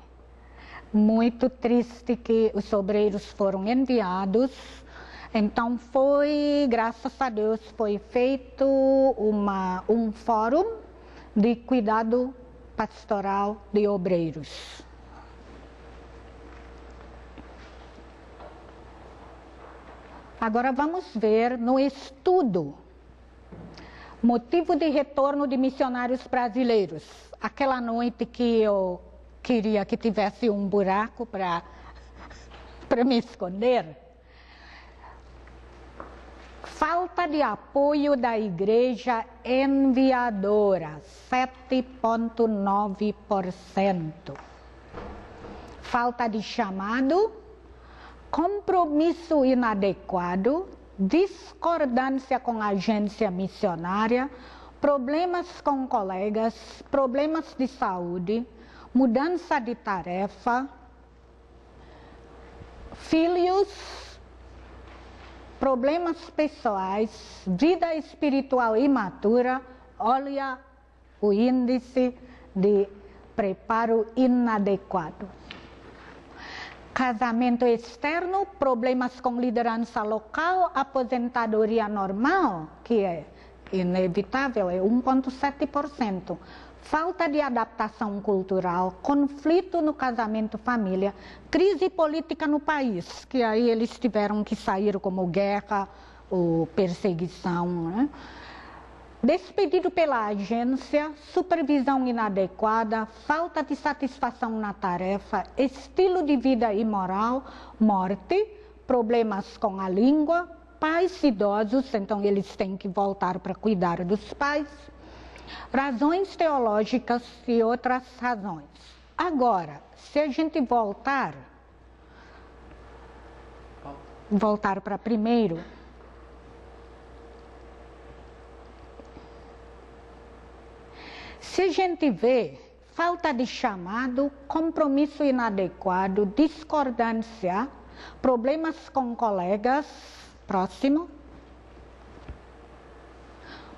que os obreiros foram enviados. Então graças a Deus, foi feito um fórum de cuidado pastoral de obreiros. Agora vamos ver no estudo motivo de retorno de missionários brasileiros. Aquela noite que eu queria que tivesse um buraco para me esconder. Falta de apoio da igreja enviadora, 7,9%. Falta de chamado, compromisso inadequado, discordância com a agência missionária, problemas com colegas, problemas de saúde, mudança de tarefa, filhos, problemas pessoais, vida espiritual imatura. Olha o índice de preparo inadequado. Casamento externo, problemas com liderança local, aposentadoria normal, que é inevitável, é 1,7%. Falta de adaptação cultural, conflito no casamento-família, crise política no país, que aí eles tiveram que sair como guerra ou perseguição, né? Despedido pela agência, supervisão inadequada, falta de satisfação na tarefa, estilo de vida imoral, morte, problemas com a língua, pais idosos, então eles têm que voltar para cuidar dos pais, razões teológicas e outras razões. Agora, se a gente voltar para primeiro, se a gente vê falta de chamado, compromisso inadequado, discordância, problemas com colegas, próximo,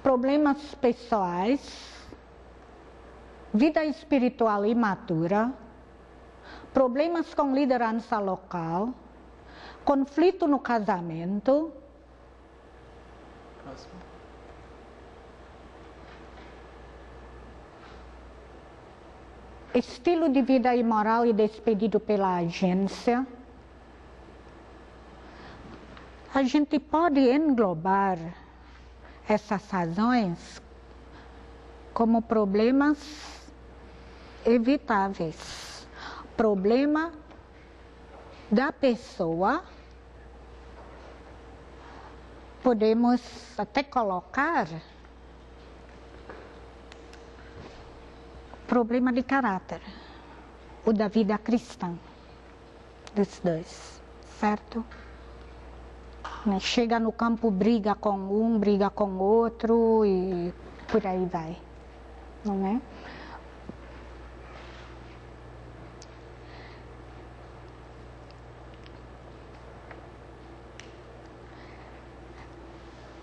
problemas pessoais, vida espiritual imatura, problemas com liderança local, conflito no casamento, próximo. Estilo de vida imoral e despedido pela agência. A gente pode englobar essas razões como problemas evitáveis. Problema da pessoa, podemos até colocar problema de caráter, o da vida cristã, dos dois, certo? Chega no campo, briga com um, briga com outro e por aí vai, não é?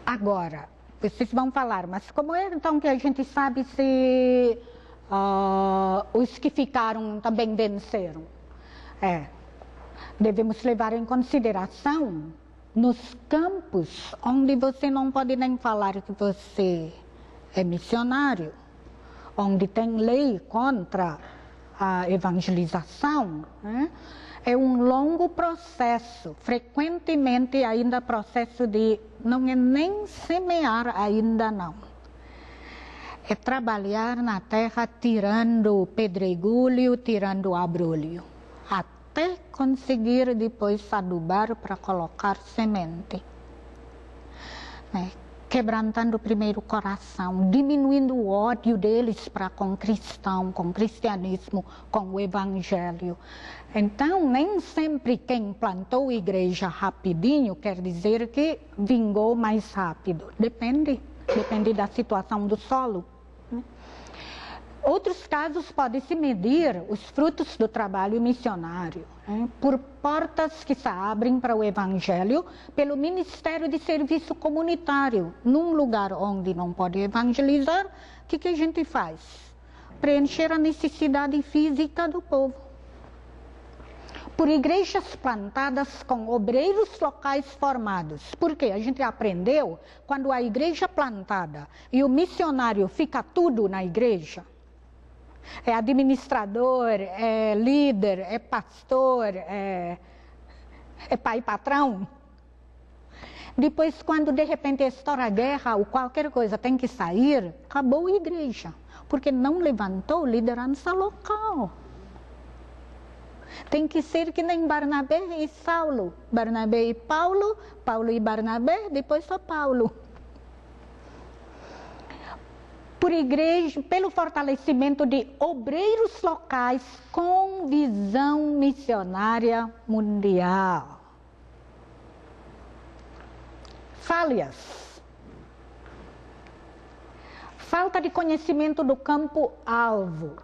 Agora, vocês vão falar, mas como é então que a gente sabe se os que ficaram também venceram? Devemos levar em consideração nos campos onde você não pode nem falar que você é missionário, onde tem lei contra a evangelização, né? É um longo processo, frequentemente ainda processo de, não é nem semear ainda não. é trabalhar na terra tirando pedregulho, tirando abrolho, até conseguir depois adubar para colocar semente. Quebrantando primeiro o coração, diminuindo o ódio deles para com cristão, com cristianismo, com o evangelho. Então, nem sempre quem plantou igreja rapidinho quer dizer que vingou mais rápido. Depende da situação do solo. Outros casos podem-se medir os frutos do trabalho missionário, por portas que se abrem para o Evangelho pelo Ministério de Serviço Comunitário. Num lugar onde não pode evangelizar, o que a gente faz? Preencher a necessidade física do povo. Por igrejas plantadas com obreiros locais formados. Porque a gente aprendeu, quando a igreja plantada e o missionário fica tudo na igreja, é administrador, é líder, é pastor, é pai patrão. Depois, quando de repente estoura a guerra ou qualquer coisa tem que sair, acabou a igreja, porque não levantou liderança local. Tem que ser que nem Barnabé e Saulo, Barnabé e Paulo, Paulo e Barnabé, depois só Paulo. Por igreja, pelo fortalecimento de obreiros locais com visão missionária mundial. Falhas. Falta de conhecimento do campo-alvo.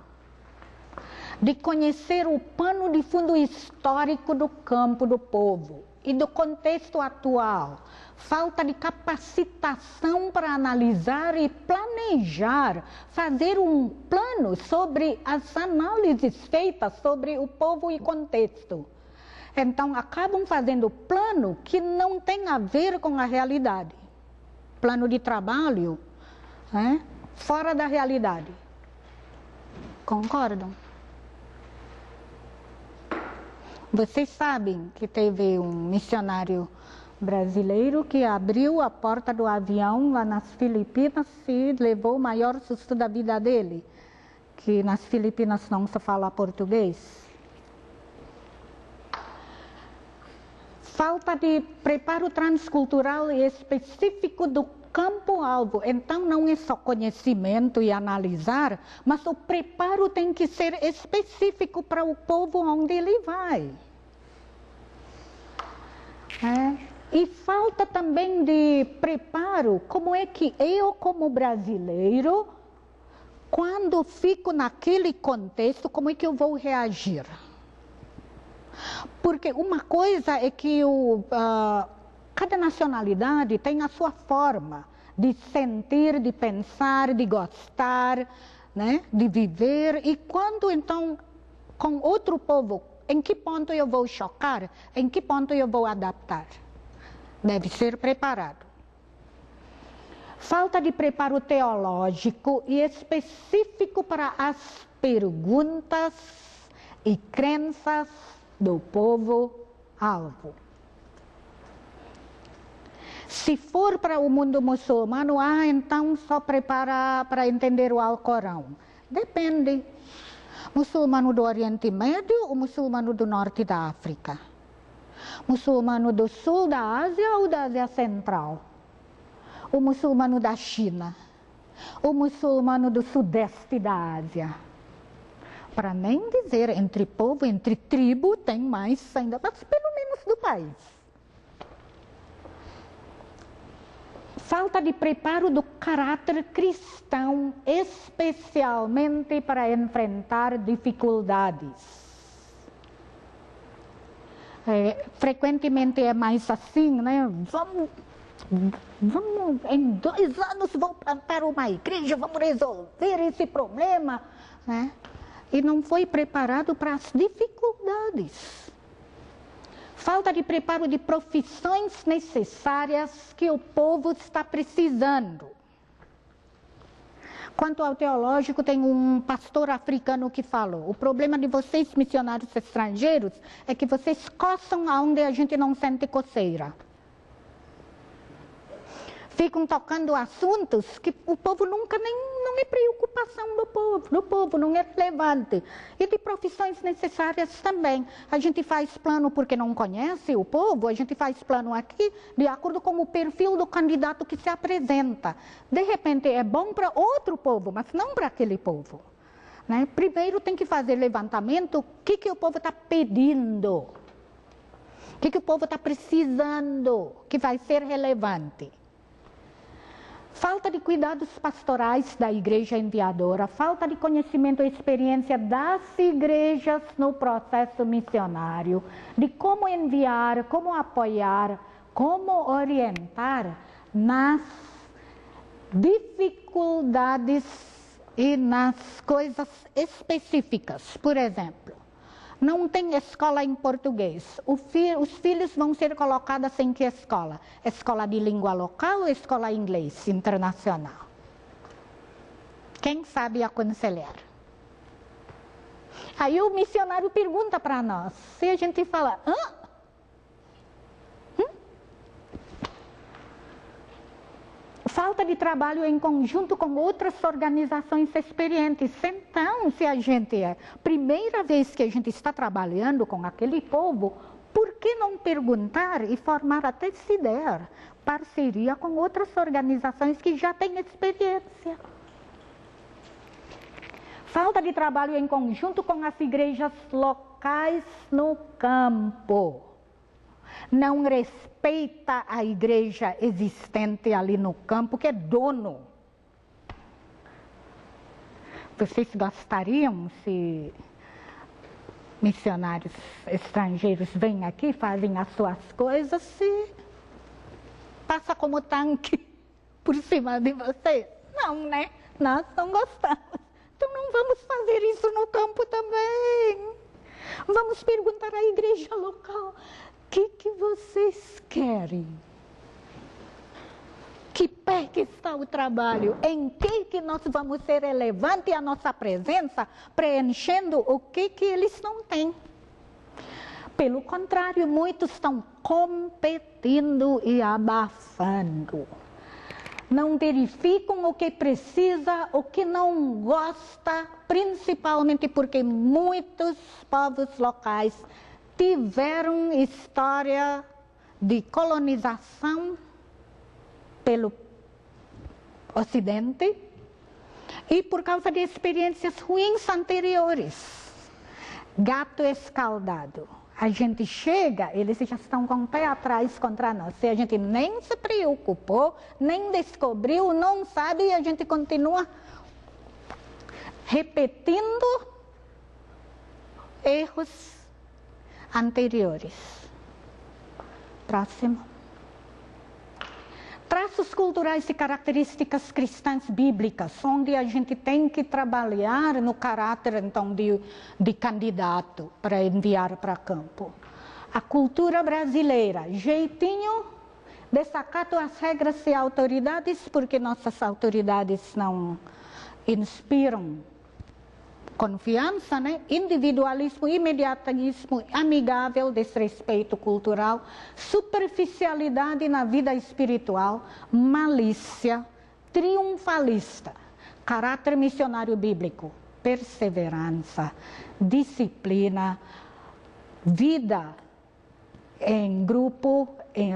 De conhecer o pano de fundo histórico do campo do povo e do contexto atual. Falta de capacitação para analisar e planejar, fazer um plano sobre as análises feitas sobre o povo e contexto. Então, acabam fazendo plano que não tem a ver com a realidade. Plano de trabalho, fora da realidade. Concordam? Vocês sabem que teve um missionário brasileiro que abriu a porta do avião lá nas Filipinas e levou o maior susto da vida dele, que nas Filipinas não se fala português. Falta de preparo transcultural e específico do campo-alvo. Então, não é só conhecimento e analisar, mas o preparo tem que ser específico para o povo onde ele vai. E falta também de preparo, como é que eu, como brasileiro, quando fico naquele contexto, como é que eu vou reagir? Porque uma coisa é que cada nacionalidade tem a sua forma de sentir, de pensar, de gostar, de viver. E quando então, com outro povo, em que ponto eu vou chocar? Em que ponto eu vou adaptar? Deve ser preparado. Falta de preparo teológico e específico para as perguntas e crenças do povo-alvo. Se for para o mundo muçulmano, então só prepara para entender o Alcorão. Depende. Muçulmano do Oriente Médio ou muçulmano do Norte da África? Muçulmano do Sul da Ásia ou da Ásia Central? O muçulmano da China? O muçulmano do Sudeste da Ásia? Para nem dizer entre povo, entre tribo, tem mais ainda, mas pelo menos do país. Falta de preparo do caráter cristão, especialmente para enfrentar dificuldades. Frequentemente é mais assim, Vamos, em 2 anos vou plantar uma igreja, vamos resolver esse problema, E não foi preparado para as dificuldades. Falta de preparo de profissões necessárias que o povo está precisando. Quanto ao teológico, tem um pastor africano que falou: o problema de vocês, missionários estrangeiros, é que vocês coçam aonde a gente não sente coceira. ficam tocando assuntos que o povo nunca não é preocupação do povo não é relevante. E de profissões necessárias também. A gente faz plano porque não conhece o povo, a gente faz plano aqui de acordo com o perfil do candidato que se apresenta. De repente é bom para outro povo, mas não para aquele povo. Né? Primeiro tem que fazer levantamento, o que o povo está pedindo, o que o povo está precisando, que vai ser relevante. Falta de cuidados pastorais da igreja enviadora, falta de conhecimento e experiência das igrejas no processo missionário, de como enviar, como apoiar, como orientar nas dificuldades e nas coisas específicas. Por exemplo, não tem escola em português. Os filhos vão ser colocados em que escola? Escola de língua local ou escola inglês internacional? Quem sabe aconselhar? Aí o missionário pergunta para nós. Se a gente fala, falta de trabalho em conjunto com outras organizações experientes. Então, se a gente é primeira vez que a gente está trabalhando com aquele povo, por que não perguntar e formar até, se der, parceria com outras organizações que já têm experiência? Falta de trabalho em conjunto com as igrejas locais no campo. Não respeita a igreja existente ali no campo, que é dono. Vocês gostariam, se missionários estrangeiros vêm aqui, fazem as suas coisas, se passa como tanque por cima de vocês? Não, né? Nós não gostamos. Então não vamos fazer isso no campo também. Vamos perguntar à igreja local. O que vocês querem? Que pé que está o trabalho? Em que nós vamos ser relevante a nossa presença, preenchendo o que eles não têm? Pelo contrário, muitos estão competindo e abafando. Não verificam o que precisa, o que não gosta, principalmente porque muitos povos locais tiveram história de colonização pelo Ocidente e por causa de experiências ruins anteriores. Gato escaldado. A gente chega, eles já estão com o pé atrás contra nós. Se a gente nem se preocupou, nem descobriu, não sabe, a gente continua repetindo erros anteriores. Próximo. Traços culturais e características cristãs bíblicas, onde a gente tem que trabalhar no caráter, então, de candidato para enviar para campo. A cultura brasileira, jeitinho, desacato às regras e autoridades, porque nossas autoridades não inspiram confiança, né? Individualismo, imediatismo, amigável, desrespeito cultural, superficialidade na vida espiritual, malícia, triunfalista, caráter missionário bíblico, perseverança, disciplina, vida em grupo,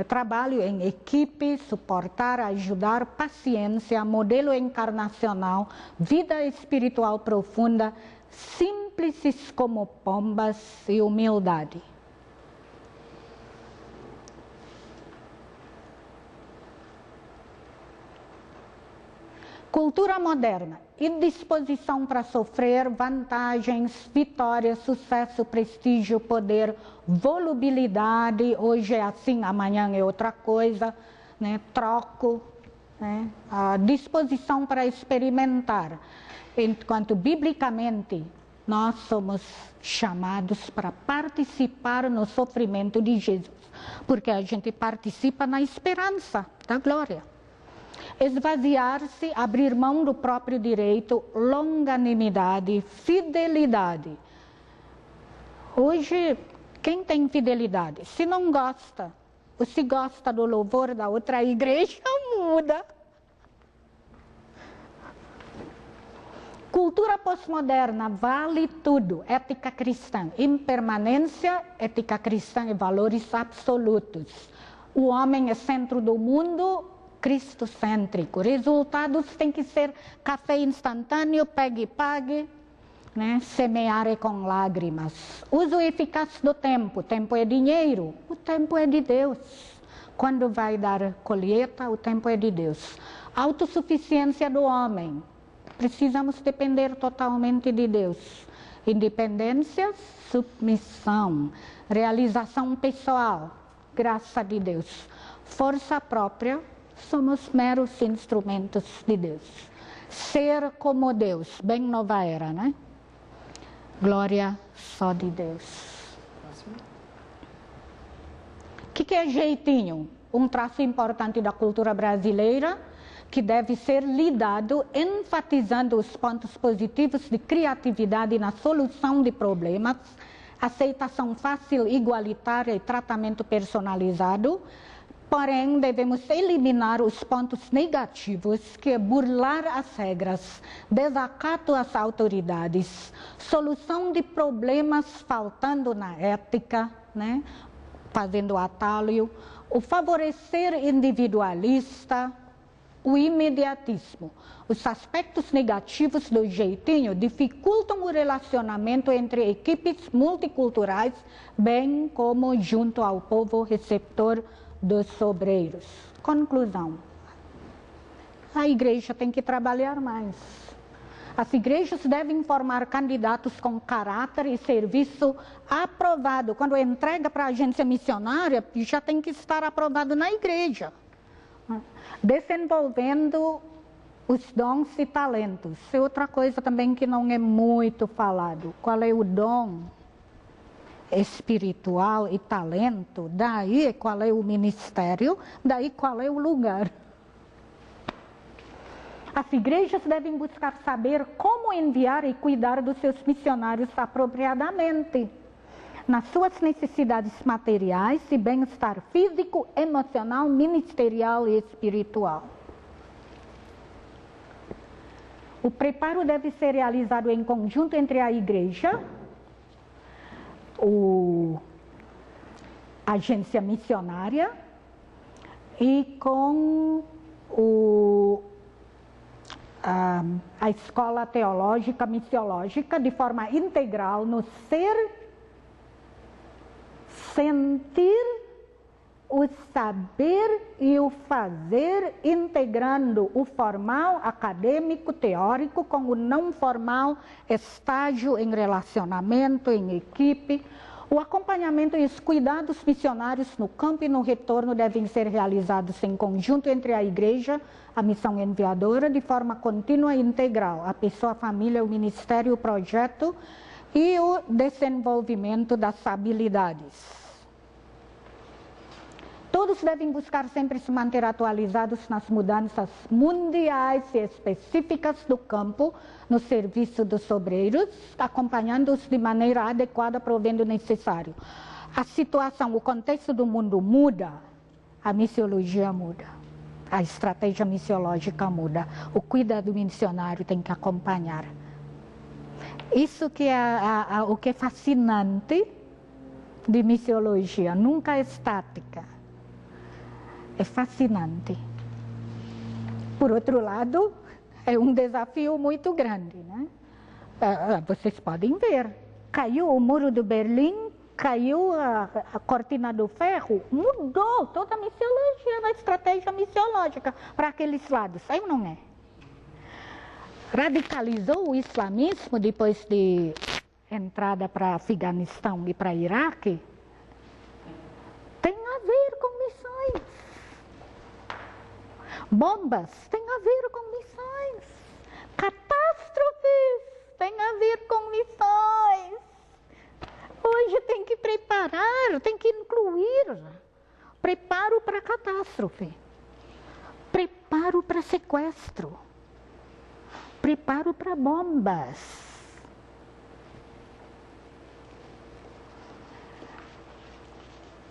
trabalho em equipe, suportar, ajudar, paciência, modelo encarnacional, vida espiritual profunda, simples como pombas e humildade. Cultura moderna, indisposição para sofrer, vantagens, vitórias, sucesso, prestígio, poder, volubilidade, hoje é assim, amanhã é outra coisa, né? Troco, né? A disposição para experimentar. Enquanto biblicamente nós somos chamados para participar no sofrimento de Jesus, porque a gente participa na esperança da glória. Esvaziar-se, abrir mão do próprio direito, longanimidade, fidelidade. Hoje, quem tem fidelidade? Se não gosta, ou se gosta do louvor da outra igreja, muda. Cultura pós-moderna vale tudo. Ética cristã, impermanência, ética cristã e valores absolutos. O homem é centro do mundo, cristocêntrico. Resultados tem que ser café instantâneo, pegue e pague, né? Semear com lágrimas. Uso eficaz do tempo. Tempo é dinheiro, o tempo é de Deus. Quando vai dar colheita, o tempo é de Deus. Autossuficiência do homem. Precisamos depender totalmente de Deus. Independência, submissão, realização pessoal, graça de Deus. Força própria, somos meros instrumentos de Deus. Ser como Deus, bem nova era, né? Glória só de Deus. O que é jeitinho? Um traço importante da cultura brasileira, que deve ser lidado enfatizando os pontos positivos de criatividade na solução de problemas, aceitação fácil, igualitária e tratamento personalizado. Porém, devemos eliminar os pontos negativos, que é burlar as regras, desacato às autoridades, solução de problemas faltando na ética, né? Fazendo atalho, o favorecer individualista, o imediatismo. Os aspectos negativos do jeitinho dificultam o relacionamento entre equipes multiculturais, bem como junto ao povo receptor dos obreiros. Conclusão. A igreja tem que trabalhar mais. As igrejas devem formar candidatos com caráter e serviço aprovado. Quando entrega para a agência missionária, já tem que estar aprovado na igreja. Desenvolvendo os dons e talentos. É outra coisa também que não é muito falado. Qual é o dom espiritual e talento? Daí qual é o ministério, daí qual é o lugar. As igrejas devem buscar saber como enviar e cuidar dos seus missionários apropriadamente, nas suas necessidades materiais e bem-estar físico, emocional, ministerial e espiritual. O preparo deve ser realizado em conjunto entre a igreja, a agência missionária e com a escola teológica, missiológica, de forma integral, no sentir, o saber e o fazer, integrando o formal, acadêmico, teórico, com o não formal, estágio em relacionamento, em equipe. O acompanhamento e os cuidados missionários no campo e no retorno devem ser realizados em conjunto entre a igreja, a missão enviadora, de forma contínua e integral, a pessoa, a família, o ministério, o projeto e o desenvolvimento das habilidades. Todos devem buscar sempre se manter atualizados nas mudanças mundiais e específicas do campo, no serviço dos obreiros, acompanhando-os de maneira adequada, provendo o necessário. A situação, o contexto do mundo muda, a missiologia muda, a estratégia missiológica muda, o cuidado missionário tem que acompanhar. Isso que é o que é fascinante de missiologia, nunca é estática. É fascinante. Por outro lado, é um desafio muito grande, né? Vocês podem ver, caiu o muro de Berlim, caiu a cortina do ferro, mudou toda a missiologia, a estratégia missiológica para aqueles lados, aí não é? Radicalizou o islamismo depois de entrada para Afeganistão e para Iraque, tem a ver com missões. Bombas tem a ver com missões. Catástrofes tem a ver com missões. Hoje tem que preparar, tem que incluir preparo para catástrofe, preparo para sequestro, preparo para bombas.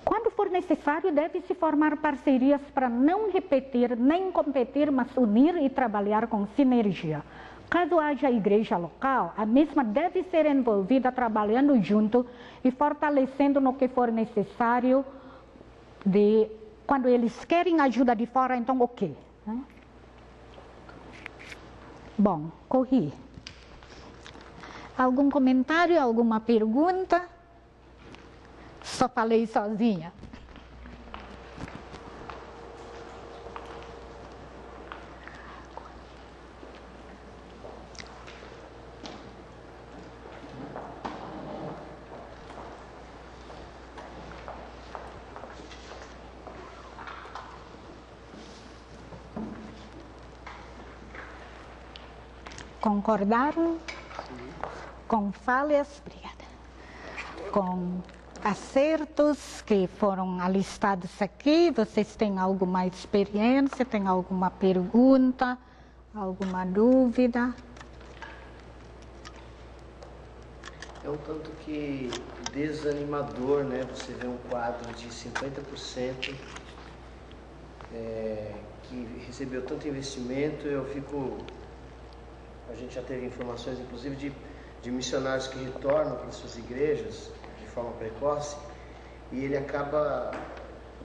Quando for for necessário, deve-se formar parcerias para não repetir nem competir, mas unir e trabalhar com sinergia. Caso haja igreja local, a mesma deve ser envolvida trabalhando junto e fortalecendo no que for necessário. Quando eles querem ajuda de fora, então ok. Bom, corri. Algum comentário, alguma pergunta? Só falei sozinha. Concordaram com falhas, obrigada, com acertos que foram alistados aqui? Vocês têm alguma experiência, têm alguma pergunta, alguma dúvida? É um tanto que desanimador, né? Você vê um quadro de 50% que recebeu tanto investimento. A gente já teve informações, inclusive, de missionários que retornam para suas igrejas de forma precoce, e ele acaba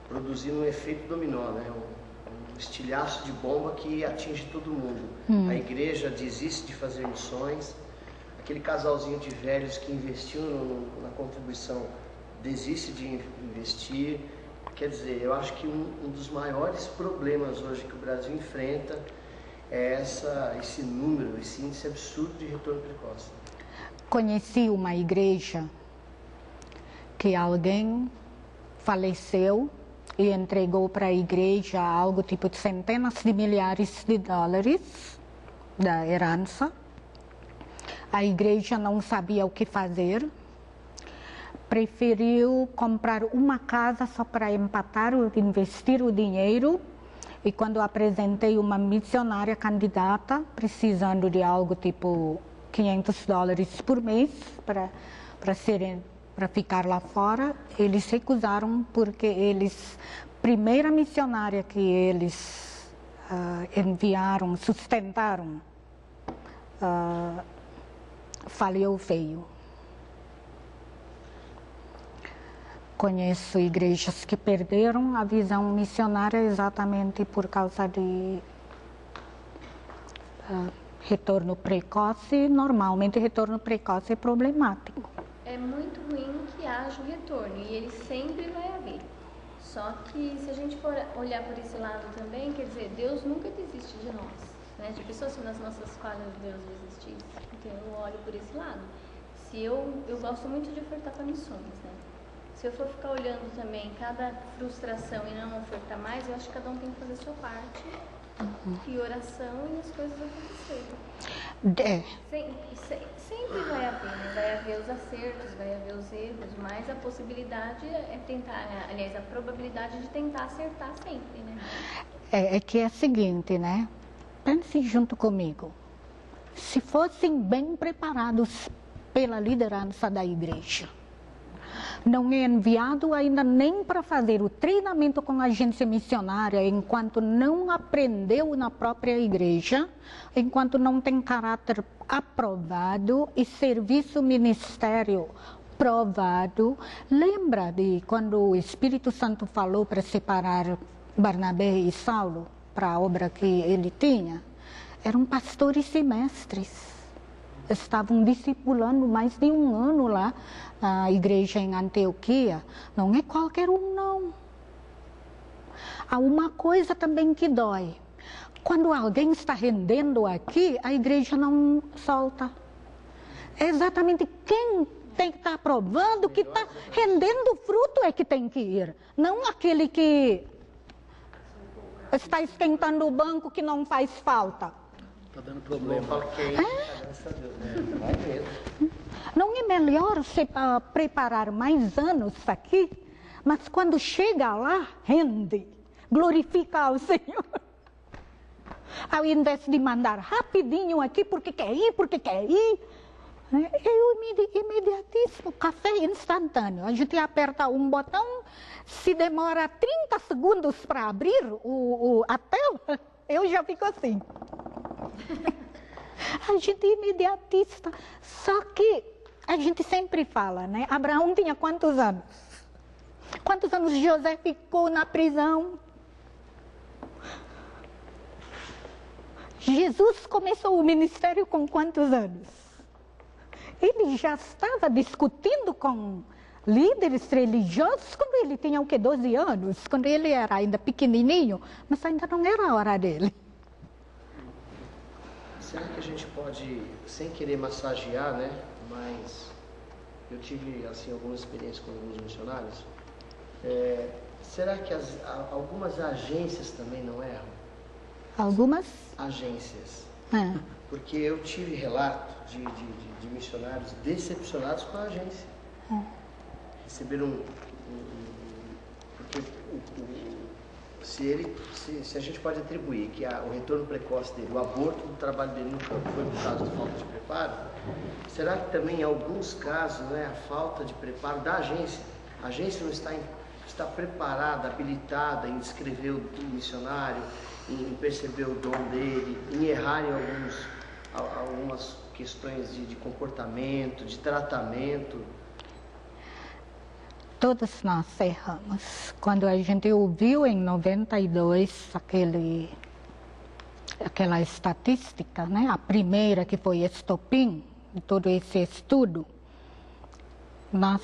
produzindo um efeito dominó, né? Um estilhaço de bomba que atinge todo mundo. A igreja desiste de fazer missões, aquele casalzinho de velhos que investiu na contribuição desiste de investir. Quer dizer, eu acho que um dos maiores problemas hoje que o Brasil enfrenta é esse número, esse índice absurdo de retorno precoce. Conheci uma igreja que alguém faleceu e entregou para a igreja algo tipo de centenas de milhares de dólares da herança. A igreja não sabia o que fazer, preferiu comprar uma casa só para investir o dinheiro. E quando apresentei uma missionária candidata, precisando de algo tipo $500 por mês para ficar lá fora, eles recusaram porque primeira missionária que eles enviaram, sustentaram, falhou feio. Conheço igrejas que perderam a visão missionária exatamente por causa de retorno precoce. Normalmente, retorno precoce é problemático. É muito ruim que haja o retorno, e ele sempre vai haver. Só que se a gente for olhar por esse lado também, quer dizer, Deus nunca desiste de nós, né? De pessoas, se nas nossas falhas Deus desistisse. Então eu olho por esse lado. Se eu gosto muito de ofertar para missões, né? Se eu for ficar olhando também cada frustração e não ofertar mais, eu acho que cada um tem que fazer a sua parte e oração e as coisas acontecerem. Sempre vai haver, né? Vai haver os acertos, vai haver os erros, mas a possibilidade é tentar, aliás, a probabilidade de tentar acertar sempre, né? É que é o seguinte, né? Pense junto comigo. Se fossem bem preparados pela liderança da igreja, não é enviado ainda nem para fazer o treinamento com a agência missionária, enquanto não aprendeu na própria igreja, enquanto não tem caráter aprovado e serviço ministério provado. Lembra de quando o Espírito Santo falou para separar Barnabé e Saulo para a obra que ele tinha? Eram pastores e mestres. Estavam discipulando mais de 1 ano lá na igreja em Antioquia. Não é qualquer um, não. Há uma coisa também que dói. Quando alguém está rendendo aqui, a igreja não solta. É exatamente quem tem que estar aprovando, que está rendendo fruto é que tem que ir. Não aquele que está esquentando o banco que não faz falta. Está dando problema. Não é melhor você preparar mais anos aqui, mas quando chega lá, rende, glorifica ao Senhor. Ao invés de mandar rapidinho aqui, porque quer ir, É o imediatismo, café instantâneo. A gente aperta um botão, se demora 30 segundos para abrir a tela, eu já fico assim. A gente é imediatista. Só que a gente sempre fala, né? Abraão tinha quantos anos? Quantos anos José ficou na prisão? Jesus começou o ministério com quantos anos? Ele já estava discutindo com líderes religiosos quando ele tinha o quê? 12 anos, quando ele era ainda pequenininho, mas ainda não era a hora dele. Será que a gente pode, sem querer massagear, né? Mas eu tive assim algumas experiências com alguns missionários. Será que algumas agências também não erram? Algumas? Agências. Porque eu tive relato de missionários decepcionados com a agência. Receberam porque se a gente pode atribuir que o retorno precoce dele, o aborto do trabalho dele no campo foi por causa de falta de preparo, será que também em alguns casos não é a falta de preparo da agência? A agência não está preparada, habilitada em descrever o missionário, em perceber o dom dele, em errar em algumas questões de comportamento, de tratamento. Todos nós erramos. Quando a gente ouviu em 92 aquela estatística, né? A primeira que foi estopim de todo esse estudo, nós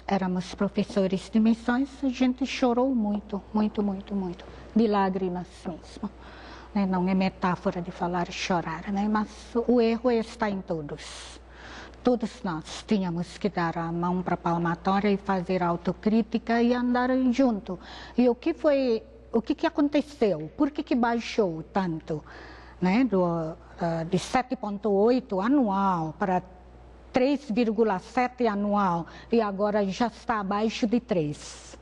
éramos professores de missões, a gente chorou muito, muito, muito, muito, de lágrimas mesmo. Não é metáfora de falar chorar, né? Mas o erro está em todos. Todos nós tínhamos que dar a mão para a palmatória e fazer autocrítica e andar junto. E o que aconteceu? Por que baixou tanto? Né? De 7,8 anual para 3,7 anual e agora já está abaixo de 3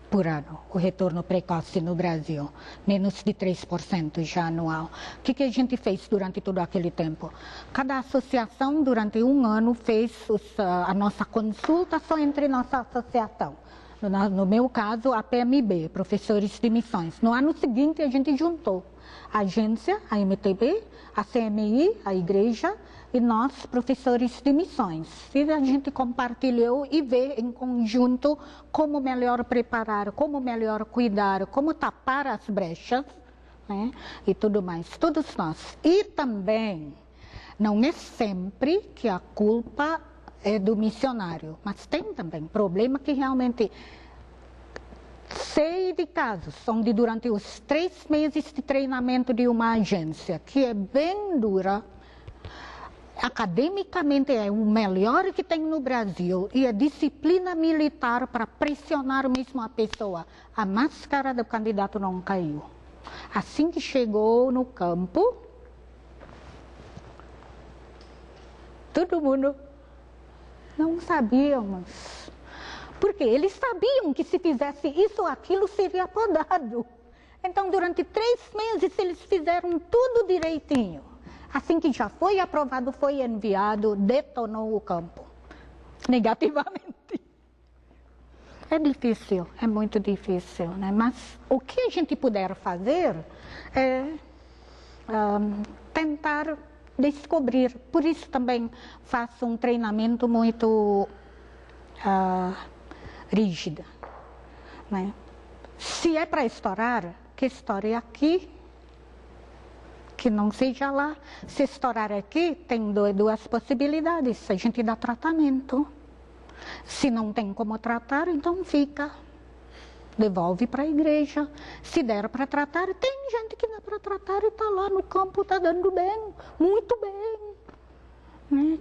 por ano, o retorno precoce no Brasil, menos de 3% já anual. O que a gente fez durante todo aquele tempo? Cada associação, durante um ano, fez a nossa consulta só entre nossa associação. No meu caso, a PMB, Professores de Missões. No ano seguinte, a gente juntou a agência, a MTB, a CMI, a igreja, e nós, professores de missões. E a gente compartilhou e vê em conjunto como melhor preparar, como melhor cuidar, como tapar as brechas, né? E tudo mais. Todos nós. E também, não é sempre que a culpa é do missionário, mas tem também problema que realmente... Sei de casos onde durante os 3 meses de treinamento de uma agência, que é bem dura, academicamente é o melhor que tem no Brasil, e a disciplina militar para pressionar mesmo a pessoa, a máscara do candidato não caiu. Assim que chegou no campo, todo mundo não sabíamos. Porque eles sabiam que se fizesse isso ou aquilo seria podado. Então, durante 3 meses, eles fizeram tudo direitinho. Assim que já foi aprovado, foi enviado, detonou o campo. Negativamente. É difícil, é muito difícil, né? Mas o que a gente puder fazer é tentar descobrir. Por isso também faço um treinamento muito... rígida, né? Se é para estourar, que estoure aqui, que não seja lá. Se estourar aqui, tem duas possibilidades, a gente dá tratamento. Se não tem como tratar, então fica, devolve para a igreja. Se der para tratar, tem gente que dá para tratar e está lá no campo, está dando bem, muito bem, né?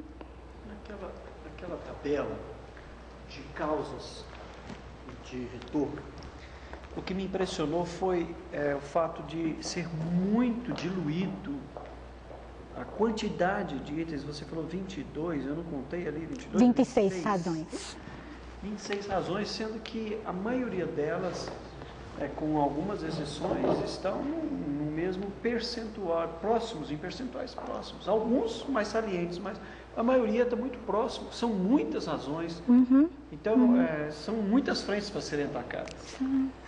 Naquela tabela de causas de retorno, o que me impressionou foi o fato de ser muito diluído a quantidade de itens. Você falou 22, eu não contei ali, 22? 26 razões. 26 razões, sendo que a maioria delas, com algumas exceções, estão no mesmo percentual, em percentuais próximos. Alguns mais salientes, mas a maioria está muito próximo. São muitas razões. Então, são muitas frentes para serem atacadas.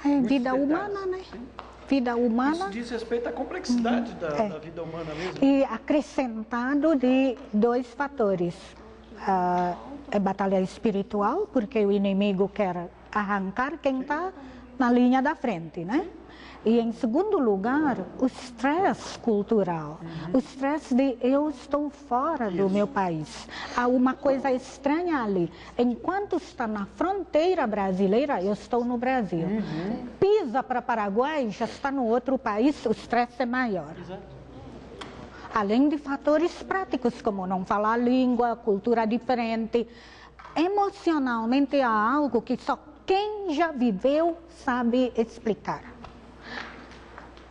É vida humana, né? Sim. Vida humana. Isso diz respeito à complexidade da vida humana mesmo. E acrescentado de 2 fatores. É batalha espiritual, porque o inimigo quer arrancar quem está na linha da frente, né? E em segundo lugar, o estresse cultural, o estresse de eu estou fora do meu país. Há uma coisa estranha ali. Enquanto está na fronteira brasileira, eu estou no Brasil. Pisa para Paraguai, já está no outro país, o estresse é maior. Além de fatores práticos, como não falar a língua, cultura diferente. Emocionalmente há algo que só quem já viveu sabe explicar.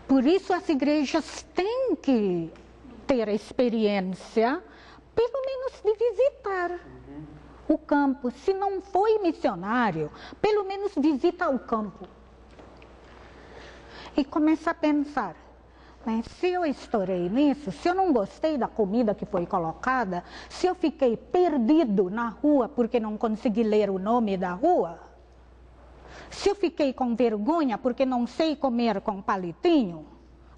Por isso as igrejas têm que ter a experiência, pelo menos de visitar o campo. Se não foi missionário, pelo menos visita o campo. E começa a pensar, né? Se eu estourei nisso, se eu não gostei da comida que foi colocada, se eu fiquei perdido na rua porque não consegui ler o nome da rua, se eu fiquei com vergonha porque não sei comer com palitinho,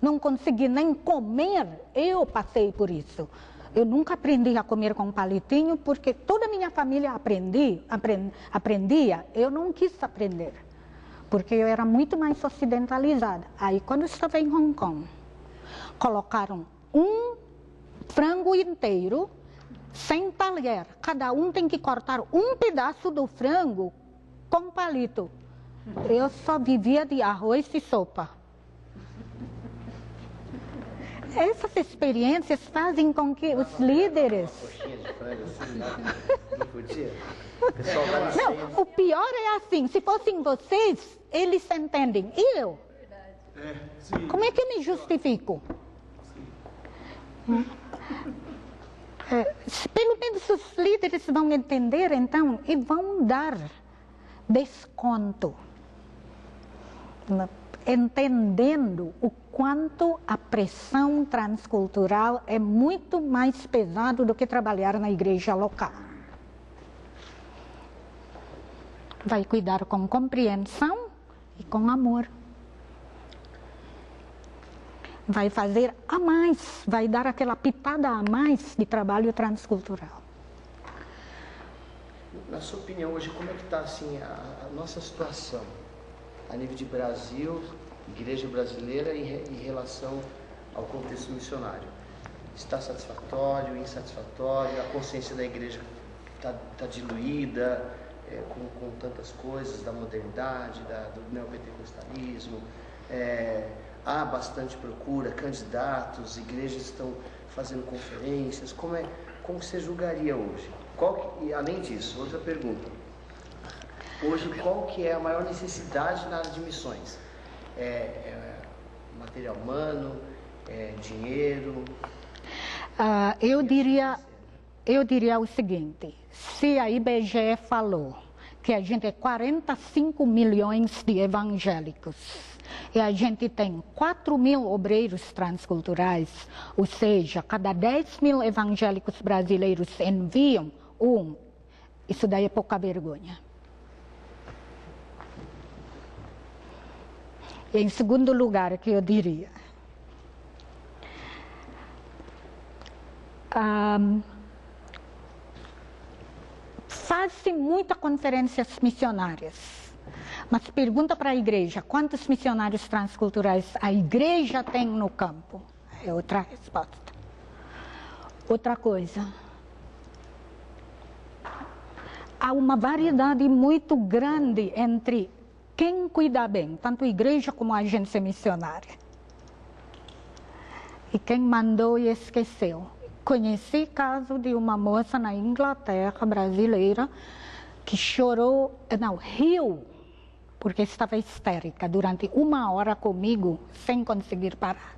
não consegui nem comer, eu passei por isso. Eu nunca aprendi a comer com palitinho porque toda a minha família aprendia, eu não quis aprender, porque eu era muito mais ocidentalizada. Aí quando eu estava em Hong Kong, colocaram um frango inteiro, sem talher. Cada um tem que cortar um pedaço do frango com palito. Eu só vivia de arroz e sopa. Essas experiências fazem com que os líderes... Não, o pior é assim, se fossem vocês, eles entendem. E eu? Como é que eu me justifico? Pelo menos os líderes vão entender, então, e vão dar desconto, entendendo o quanto a pressão transcultural é muito mais pesado do que trabalhar na igreja local. Vai cuidar com compreensão e com amor. Vai fazer a mais, vai dar aquela pitada a mais de trabalho transcultural. Na sua opinião, hoje, como é que está assim, a nossa situação a nível de Brasil, igreja brasileira, em relação ao contexto missionário? Está satisfatório, insatisfatório? A consciência da igreja está diluída com tantas coisas, da modernidade, do neopentecostalismo? Há bastante procura, candidatos, igrejas estão fazendo conferências. Como você julgaria hoje? E além disso, outra pergunta. Hoje, qual que é a maior necessidade na área de missões? Material humano? Dinheiro? Eu diria o seguinte, se a IBGE falou que a gente é 45 milhões de evangélicos, e a gente tem 4.000 obreiros transculturais, ou seja, cada 10.000 evangélicos brasileiros enviam um. Isso daí é pouca vergonha. E em segundo lugar, que eu diria, faz-se muitas conferências missionárias. Mas pergunta para a igreja, quantos missionários transculturais a igreja tem no campo? É outra resposta. Outra coisa. Há uma variedade muito grande entre quem cuida bem, tanto a igreja como a agência missionária. E quem mandou e esqueceu. Conheci caso de uma moça na Inglaterra, brasileira, que chorou, riu, porque estava histérica durante 1 hora comigo, sem conseguir parar.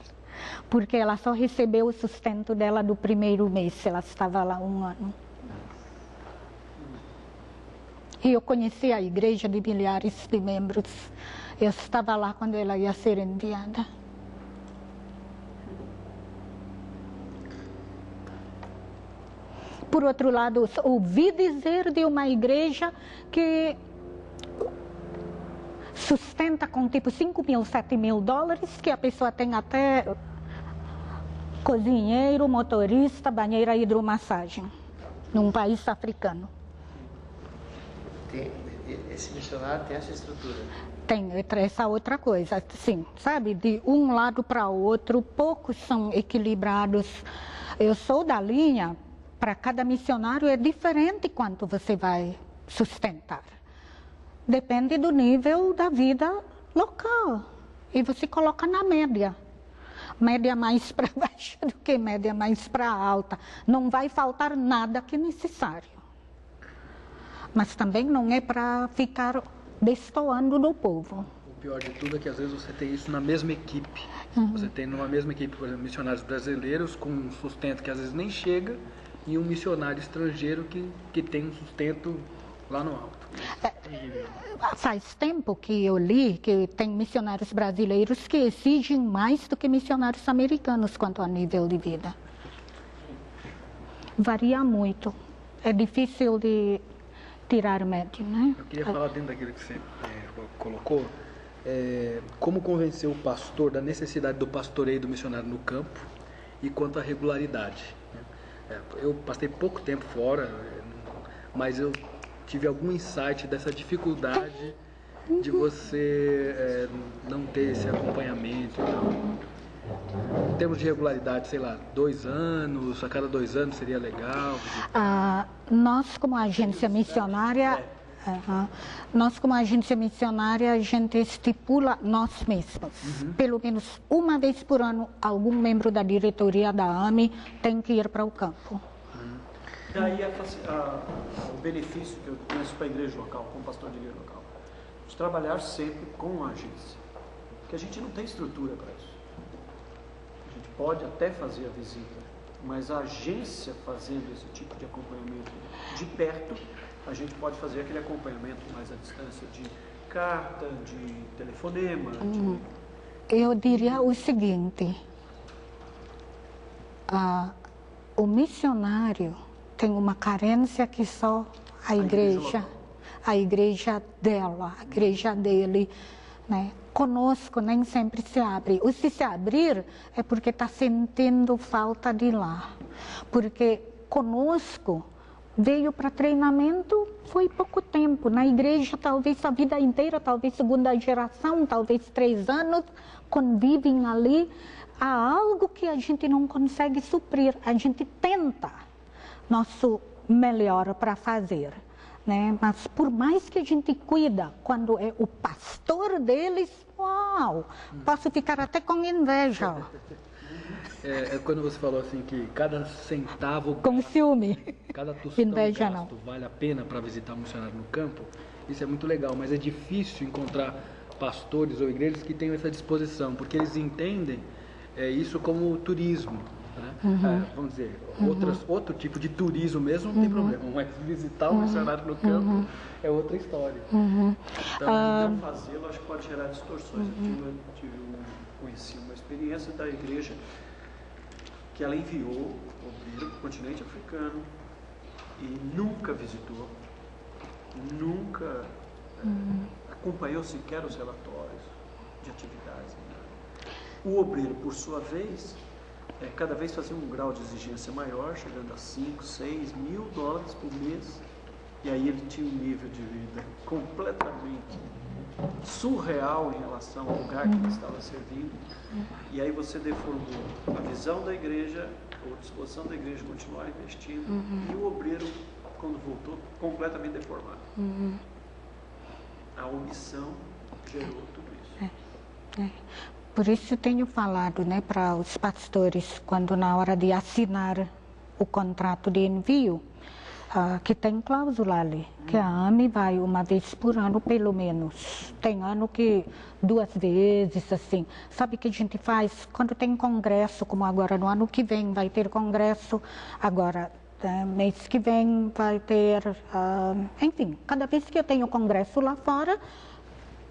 Porque ela só recebeu o sustento dela do primeiro mês, ela estava lá 1 ano. E eu conheci a igreja de milhares de membros. Eu estava lá quando ela ia ser enviada. por outro lado, ouvi dizer de uma igreja que sustenta com tipo 5 mil, 7 mil dólares, que a pessoa tem até cozinheiro, motorista, banheira e hidromassagem, num país africano. Esse missionário tem essa estrutura? Tem essa outra coisa, sim, sabe? De um lado para o outro, poucos são equilibrados. Eu sou da linha, para cada missionário é diferente quanto você vai sustentar. Depende do nível da vida local. E você coloca na média. Média mais para baixo do que média mais para alta. Não vai faltar nada que é necessário. Mas também não é para ficar destoando do povo. O pior de tudo é que às vezes você tem isso na mesma equipe. Você tem numa mesma equipe, por exemplo, missionários brasileiros com um sustento que às vezes nem chega e um missionário estrangeiro que tem um sustento lá no alto. Faz tempo que eu li que tem missionários brasileiros que exigem mais do que missionários americanos quanto a nível de vida. Varia muito. É difícil de tirar médio, né? Eu queria falar dentro daquilo que você colocou, como convencer o pastor da necessidade do pastoreio do missionário no campo e quanto à regularidade. Eu passei pouco tempo fora, mas eu tive algum insight dessa dificuldade de você não ter esse acompanhamento e tal. Em termos de regularidade, sei lá, 2 anos, a cada 2 anos seria legal? Nós como agência missionária, a gente estipula nós mesmos. Pelo menos uma vez por ano, algum membro da diretoria da AME tem que ir para o campo. Daí o benefício que eu penso para a igreja local, como pastor de igreja local, de trabalhar sempre com a agência, porque a gente não tem estrutura para isso. A gente pode até fazer a visita, mas a agência fazendo esse tipo de acompanhamento de perto, a gente pode fazer aquele acompanhamento mais à distância de carta, de telefonema. Eu diria o seguinte, o missionário tem uma carência que só a igreja dela, a igreja dele, né? Conosco nem sempre se abre. Ou se abrir é porque está sentindo falta de lá. Porque conosco veio para treinamento foi pouco tempo. Na igreja talvez a vida inteira, talvez segunda geração, talvez 3 anos, convivem ali. Há algo que a gente não consegue suprir. A gente tenta nosso melhor para fazer, né? Mas por mais que a gente cuida, quando é o pastor deles, uau, posso ficar até com inveja. Quando você falou assim que cada centavo, com ciúme, cada tostão inveja gasto vale a pena para visitar um missionário no campo, isso é muito legal, mas é difícil encontrar pastores ou igrejas que tenham essa disposição, porque eles entendem isso como turismo. Vamos dizer, outro tipo de turismo mesmo não tem problema, mas visitar um missionário no campo é outra história. Então, não fazê-lo acho que pode gerar distorções. Eu conheci uma experiência da igreja que ela enviou o obreiro para o continente africano e nunca visitou, nunca acompanhou sequer os relatórios de atividades. O obreiro, por sua vez, cada vez fazia um grau de exigência maior, chegando a 5, 6 mil dólares por mês. E aí ele tinha um nível de vida completamente surreal em relação ao lugar que ele estava servindo. E aí você deformou a visão da igreja, ou a disposição da igreja de continuar investindo, e o obreiro, quando voltou, completamente deformado. A omissão gerou tudo isso. Por isso tenho falado, né, para os pastores, quando na hora de assinar o contrato de envio, que tem cláusula ali, que a AME vai uma vez por ano, pelo menos. Tem ano que 2 vezes, assim. Sabe o que a gente faz? Quando tem congresso, como agora no ano que vem vai ter congresso, agora mês que vem vai ter, enfim, cada vez que eu tenho congresso lá fora,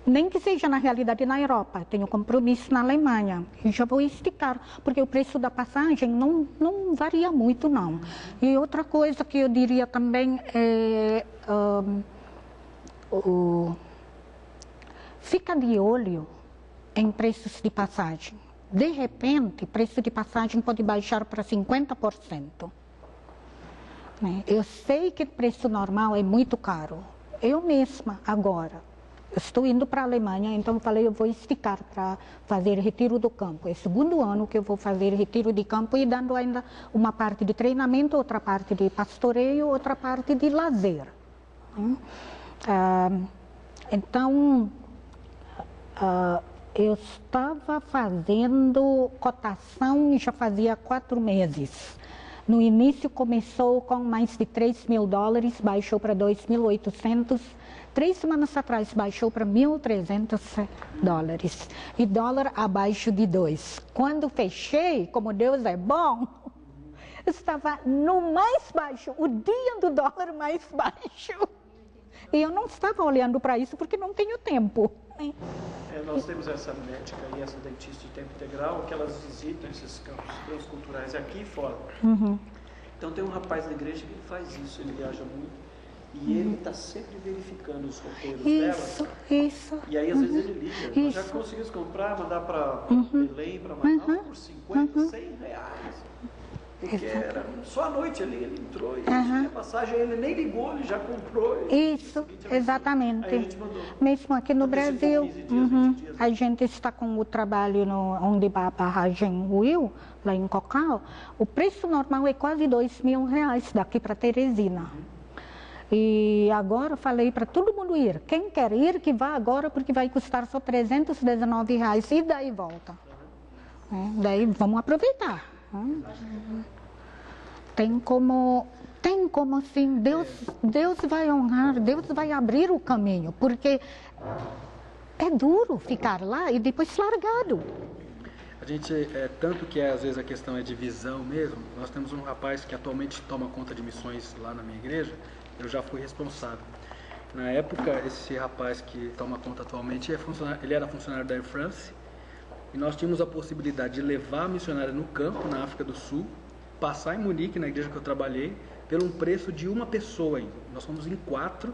Nem que seja na realidade na Europa, tenho compromisso na Alemanha, e já vou esticar, porque o preço da passagem não varia muito, não. E outra coisa que eu diria também é, fica de olho em preços de passagem. De repente, o preço de passagem pode baixar para 50%. Né? Eu sei que o preço normal é muito caro. Eu mesma, agora, estou indo para a Alemanha, então falei, eu vou esticar para fazer retiro do campo. É o segundo ano que eu vou fazer retiro de campo e dando ainda uma parte de treinamento, outra parte de pastoreio, outra parte de lazer. Então, eu estava fazendo cotação já fazia 4 meses. No início começou com mais de $3.000, baixou para 2.800. 3 semanas atrás baixou para $1.300 e dólar abaixo de 2. Quando fechei, como Deus é bom, estava no mais baixo, o dia do dólar mais baixo. E eu não estava olhando para isso porque não tenho tempo. Nós temos essa médica e essa dentista de tempo integral que elas visitam esses campos transculturais aqui e fora. Então tem um rapaz da igreja que faz isso, ele viaja muito. E ele está sempre verificando os roteiros dela. Isso. E aí, às vezes, ele liga. Nós já conseguimos comprar, mandar para Belém, para Manaus, por 50, 100 reais. Porque era só à noite ali, ele entrou e tinha passagem, ele nem ligou, ele já comprou. Isso, exatamente. Aí a gente mandou. Mesmo aqui no Brasil, a gente está com o trabalho onde a barragem Will, lá em Cocal, o preço normal é quase R$2.000 daqui para Teresina. E agora falei para todo mundo ir. Quem quer ir, que vá agora, porque vai custar só R$319 e daí volta. Daí vamos aproveitar. Tem como sim, Deus vai honrar, Deus vai abrir o caminho, porque é duro ficar lá e depois largado. A gente, tanto que às vezes a questão é de visão mesmo, nós temos um rapaz que atualmente toma conta de missões lá na minha igreja. Eu já fui responsável. Na época, esse rapaz que toma conta atualmente, ele era funcionário da Air France, e nós tínhamos a possibilidade de levar a missionária no campo, na África do Sul, passar em Munique, na igreja que eu trabalhei, pelo um preço de uma pessoa ainda. Nós fomos em 4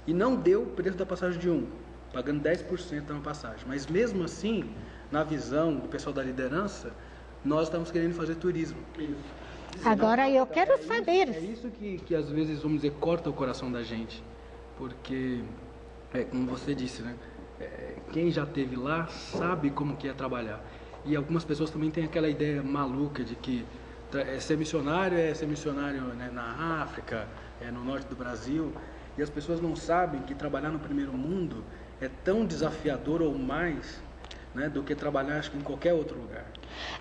e não deu o preço da passagem de um, pagando 10% da passagem. Mas mesmo assim, na visão do pessoal da liderança, nós estamos querendo fazer turismo. Agora eu quero saber. É isso que às vezes, vamos dizer, corta o coração da gente. Porque, como você disse, né? Quem já esteve lá sabe como que é trabalhar. E algumas pessoas também têm aquela ideia maluca de que ser missionário é ser missionário, né, na África, no norte do Brasil. E as pessoas não sabem que trabalhar no primeiro mundo é tão desafiador ou mais, né, do que trabalhar, acho que, em qualquer outro lugar.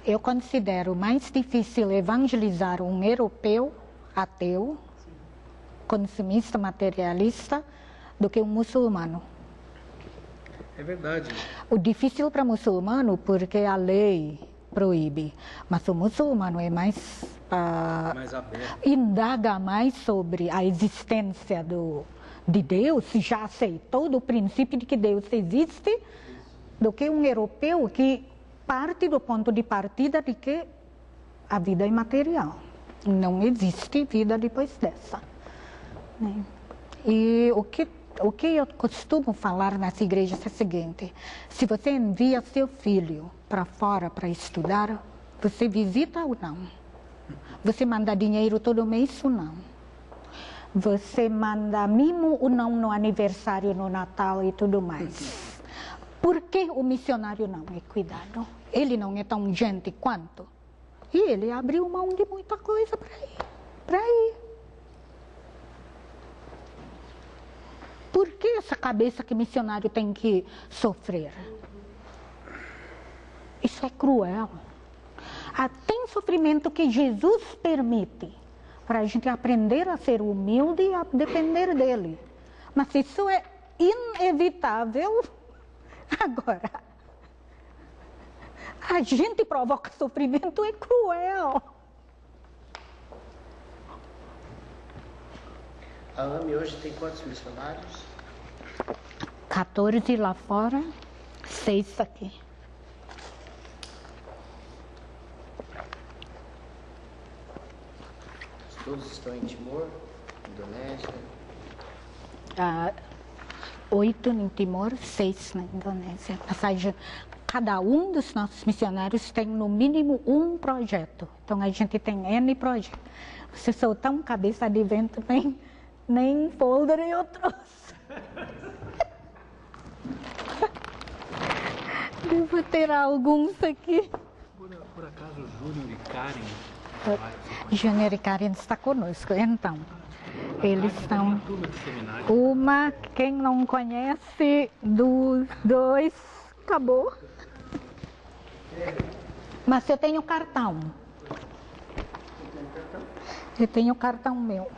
Eu considero mais difícil evangelizar um europeu ateu, consumista, materialista, do que um muçulmano. É verdade. O difícil para muçulmano, porque a lei proíbe, mas o muçulmano é mais aberto. Indaga mais sobre a existência de Deus, já aceitou do princípio de que Deus existe, do que um europeu que parte do ponto de partida de que a vida é material. Não existe vida depois dessa. Né? E o que eu costumo falar nas igrejas é o seguinte: se você envia seu filho para fora para estudar, você visita ou não? Você manda dinheiro todo mês ou não? Você manda mimo ou não no aniversário, no Natal e tudo mais? Por que o missionário não é cuidado? Ele não é tão gente quanto? E ele abriu mão de muita coisa para ir. Por que essa cabeça que missionário tem que sofrer? Isso é cruel. Tem sofrimento que Jesus permite para a gente aprender a ser humilde e a depender dele. Mas isso é inevitável. Agora, a gente provoca sofrimento, é cruel. A AME hoje tem quantos missionários? 14 lá fora, 6 aqui. Todos estão em Timor, Indonésia? 8 em Timor, 6 na Indonésia. Passagem, cada um dos nossos missionários tem no mínimo um projeto. Então a gente tem N projetos. Você sou tão cabeça de vento, nem folder eu trouxe. Devo ter alguns aqui. Por acaso, Júnior e Karen? Júnior e Karen está conosco, então. Eles estão. Uma, quem não conhece, dois, acabou. Mas eu tenho cartão. Eu tenho cartão meu.